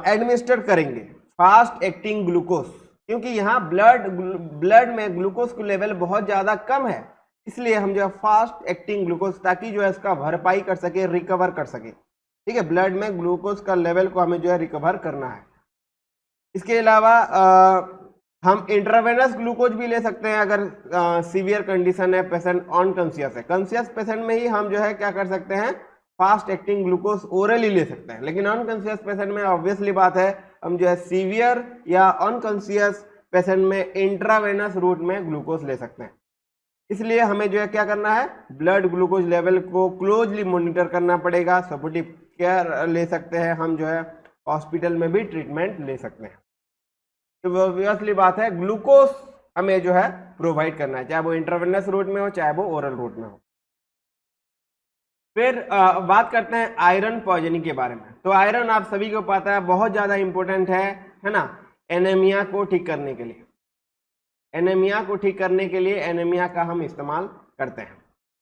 [SPEAKER 1] एडमिनिस्टर करेंगे, फास्ट एक्टिंग ग्लूकोज, क्योंकि यहाँ ब्लड में ग्लूकोज का लेवल बहुत ज़्यादा कम है, इसलिए हम जो है फास्ट एक्टिंग ग्लूकोज, ताकि जो है इसका भरपाई कर सके, रिकवर कर सके। ठीक है, ब्लड में ग्लूकोज का लेवल को हमें जो है रिकवर करना है। इसके अलावा हम इंट्रावेनस ग्लूकोज भी ले सकते हैं अगर सीवियर कंडीशन है, पेशेंट अनकॉन्शियस है। कॉन्शियस पेशेंट में ही हम जो है क्या कर सकते हैं, फास्ट एक्टिंग ग्लूकोज ओरली ले सकते हैं, लेकिन अनकॉन्शियस पेशेंट में ऑब्वियसली बात है हम जो है सीवियर या अनकॉन्शियस पेशेंट में इंट्रावेनस रूट में ग्लूकोज ले सकते हैं। इसलिए हमें जो है क्या करना है, ब्लड ग्लूकोज लेवल को क्लोजली मॉनिटर करना पड़ेगा, सपोर्टिव केयर ले सकते हैं, हम जो है हॉस्पिटल में भी ट्रीटमेंट ले सकते हैं। तो ऑब्वियसली बात है ग्लूकोज हमें जो है प्रोवाइड करना है, चाहे वो इंट्रावेनस रूट में हो चाहे वो ओरल रूट में हो। फिर बात करते हैं आयरन पॉइजनिंग के बारे में। तो आयरन आप सभी को पता है बहुत ज़्यादा इंपॉर्टेंट है ना, एनीमिया को ठीक करने के लिए। एनीमिया को ठीक करने के लिए एनीमिया का हम इस्तेमाल करते हैं।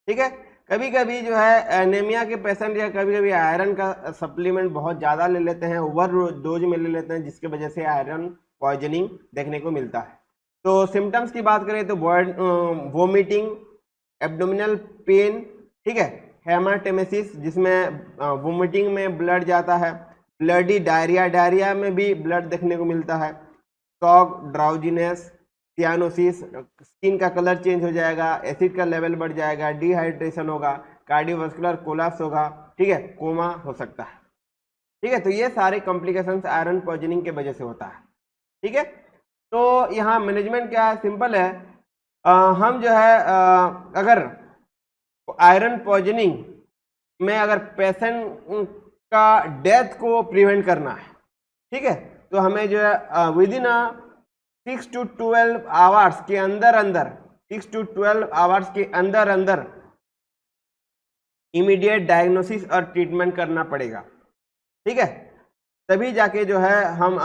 [SPEAKER 1] ठीक है, कभी कभी जो है एनीमिया के पेशेंट या कभी कभी आयरन का सप्लीमेंट बहुत ज़्यादा ले लेते हैं, ओवर डोज में ले लेते हैं, जिसकी वजह से आयरन पॉइजनिंग देखने को मिलता है। तो सिम्टम्स की बात करें तो वोमिटिंग, एब्डोमिनल पेन, ठीक है, हेमाटेमेसिस जिसमें वोमिटिंग में ब्लड जाता है, ब्लडी डायरिया, डायरिया में भी ब्लड देखने को मिलता है, शॉक, ड्राउजीनेस, सियानोसिस, स्किन का कलर चेंज हो जाएगा, एसिड का लेवल बढ़ जाएगा, डिहाइड्रेशन होगा, कार्डियोवास्कुलर कोलैप्स होगा, ठीक है, कोमा हो सकता है। ठीक है, तो ये सारे कॉम्प्लिकेशंस आयरन पॉइजनिंग के वजह से होता है। ठीक है, तो यहाँ मैनेजमेंट क्या है, सिंपल है, हम जो है अगर आयरन पॉइजनिंग में अगर पेशेंट का डेथ को प्रिवेंट करना है, ठीक है, तो हमें जो है विद इन 6 to 12 आवर्स के अंदर 6 to 12 आवर्स के अंदर इमीडिएट डायग्नोसिस और ट्रीटमेंट करना पड़ेगा। ठीक है, तभी जाके जो है हम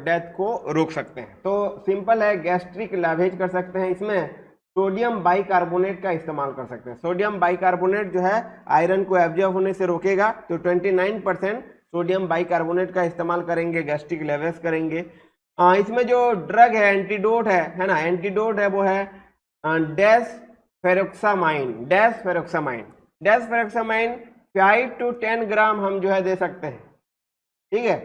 [SPEAKER 1] डेथ को रोक सकते हैं। तो सिंपल है, गैस्ट्रिक लैवेज कर सकते हैं, इसमें सोडियम बाइकार्बोनेट का इस्तेमाल कर सकते हैं। सोडियम बाइकार्बोनेट जो है आयरन को एब्जॉर्ब होने से रोकेगा, तो 29% सोडियम बाइकार्बोनेट का इस्तेमाल करेंगे, गैस्ट्रिक लैवेज करेंगे। इसमें जो ड्रग है, एंटीडोट है ना, एंटीडोट है वो है डेसफेरोक्सामाइन 5 to 10 ग्राम हम जो है दे सकते हैं। ठीक है,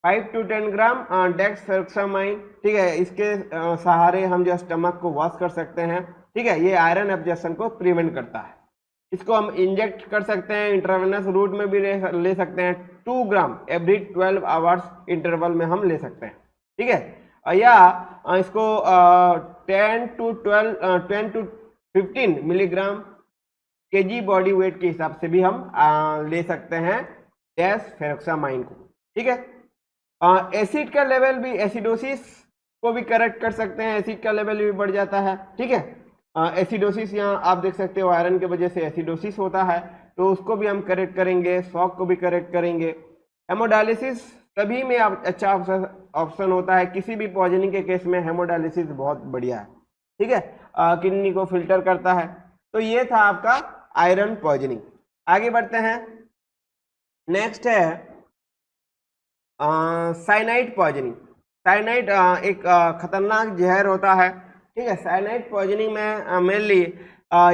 [SPEAKER 1] 5 to 10 ग्राम डेक्सफेरोक्सामाइन, ठीक है, इसके सहारे हम जो स्टमक को वॉश कर सकते हैं। ठीक है, ये आयरन एब्जॉर्प्शन को प्रिवेंट करता है। इसको हम इंजेक्ट कर सकते हैं, इंट्रावेनस रूट में भी ले सकते हैं, 2 ग्राम एवरी 12 आवर्स इंटरवल में हम ले सकते हैं। ठीक है, या इसको 10 to 15 milligram KG body weight के हिसाब से भी हम ले सकते हैं डेसफेरोक्सामाइन को। ठीक है। एसिड का लेवल भी, एसिडोसिस को भी करेक्ट कर सकते हैं, एसिड का लेवल भी बढ़ जाता है। ठीक है। एसिडोसिस यहाँ आप देख सकते हो आयरन की वजह से एसिडोसिस होता है, तो उसको भी हम करेक्ट करेंगे, शॉक को भी करेक्ट करेंगे। हेमोडायलिसिस सभी में अच्छा ऑप्शन होता है, किसी भी पॉइजनिंग के केस में हेमोडायलिसिस बहुत बढ़िया है। ठीक है। किडनी को फिल्टर करता है। तो ये था आपका आयरन पॉइजनिंग। आगे बढ़ते हैं। नेक्स्ट है साइनाइड पॉइजनिंग। साइनाइड एक खतरनाक जहर होता है। ठीक है। साइनाइड पॉइजनिंग में मेनली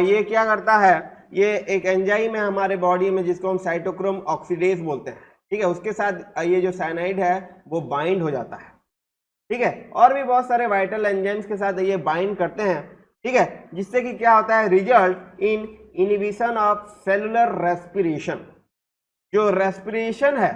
[SPEAKER 1] ये क्या करता है, ये एक एंजाइम है हमारे बॉडी में जिसको हम साइटोक्रोम ऑक्सीडेज बोलते हैं। ठीक है। उसके साथ ये जो साइनाइड है वो बाइंड हो जाता है। ठीक है। और भी बहुत सारे वाइटल एंजाइम्स के साथ ये बाइंड करते हैं। ठीक है। जिससे कि क्या होता है, result in inhibition of cellular respiration. जो रेस्पिरेशन है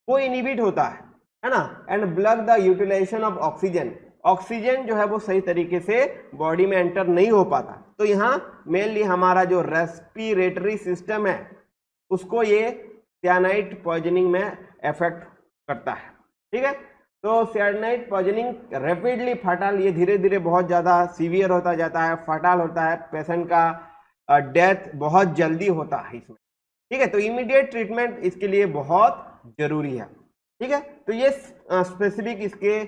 [SPEAKER 1] वो इनिबिट होता है ना, and block the utilisation of oxygen. Oxygen जो है वो सही तरीके से बॉडी में एंटर नहीं हो पाता। तो यहाँ मेनली हमारा जो रेस्पिरेटरी सिस्टम है उसको ये साइनाइड पॉइजनिंग में इफेक्ट करता है। ठीक है। तो साइनाइड पॉइजनिंग रैपिडली फटाल, ये धीरे धीरे बहुत ज़्यादा सीवियर होता जाता है, फटाल होता है, पेशेंट का डेथ बहुत जल्दी होता है इसमें। ठीक है। तो इमीडिएट ट्रीटमेंट इसके लिए बहुत जरूरी है। ठीक है। तो ये स्पेसिफिक इसके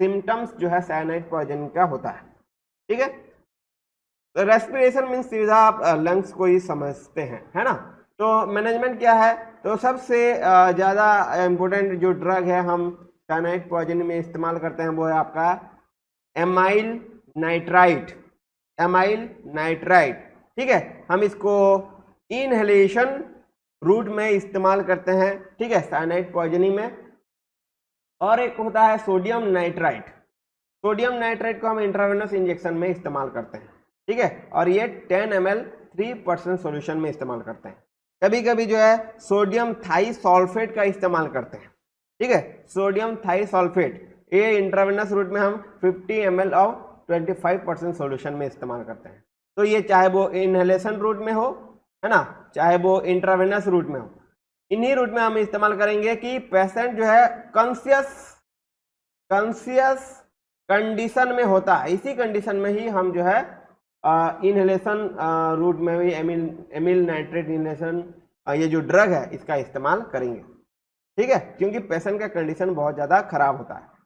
[SPEAKER 1] सिम्टम्स जो है साइनाइड पॉइजनिंग का होता है। ठीक है। तो रेस्पिरेशन मीन्स सीधा आप लंग्स को ही समझते हैं, है ना। तो मैनेजमेंट क्या है, तो सबसे ज़्यादा इम्पोर्टेंट जो ड्रग है हम साइनाइड पॉइजनिंग में इस्तेमाल करते हैं वो है आपका एमाइल नाइट्राइट। Amyl nitrite. ठीक है। हम इसको इनहेलेशन रूट में इस्तेमाल करते हैं। ठीक है, साइनाइड पॉइजनिंग में। और एक होता है सोडियम नाइट्राइट। सोडियम नाइट्राइट को हम इंट्रावेनस इंजेक्शन में इस्तेमाल करते हैं। ठीक है। और ये 10 ml 3% सॉल्यूशन में इस्तेमाल करते हैं। कभी कभी जो है सोडियम थाइसल्फेट का इस्तेमाल करते हैं। ठीक है। सोडियम थाइसल्फेट ये इंट्रावेनस रूट में हम 50 ml और 25% सॉल्यूशन में इस्तेमाल करते हैं। तो ये चाहे वो इनहेलेशन रूट में हो, है ना, चाहे वो इंट्रावेनस रूट में हो, इन्हीं रूट में हम इस्तेमाल करेंगे कि पेशेंट जो है कॉन्शियस कंडीशन में होता है। इसी कंडीशन में ही हम जो है इनहेलेशन रूट में भी एमिल नाइट्रेट इनहेलेशन ये जो ड्रग है इसका इस्तेमाल करेंगे। ठीक है। क्योंकि पेशेंट का कंडीशन बहुत ज़्यादा खराब होता है।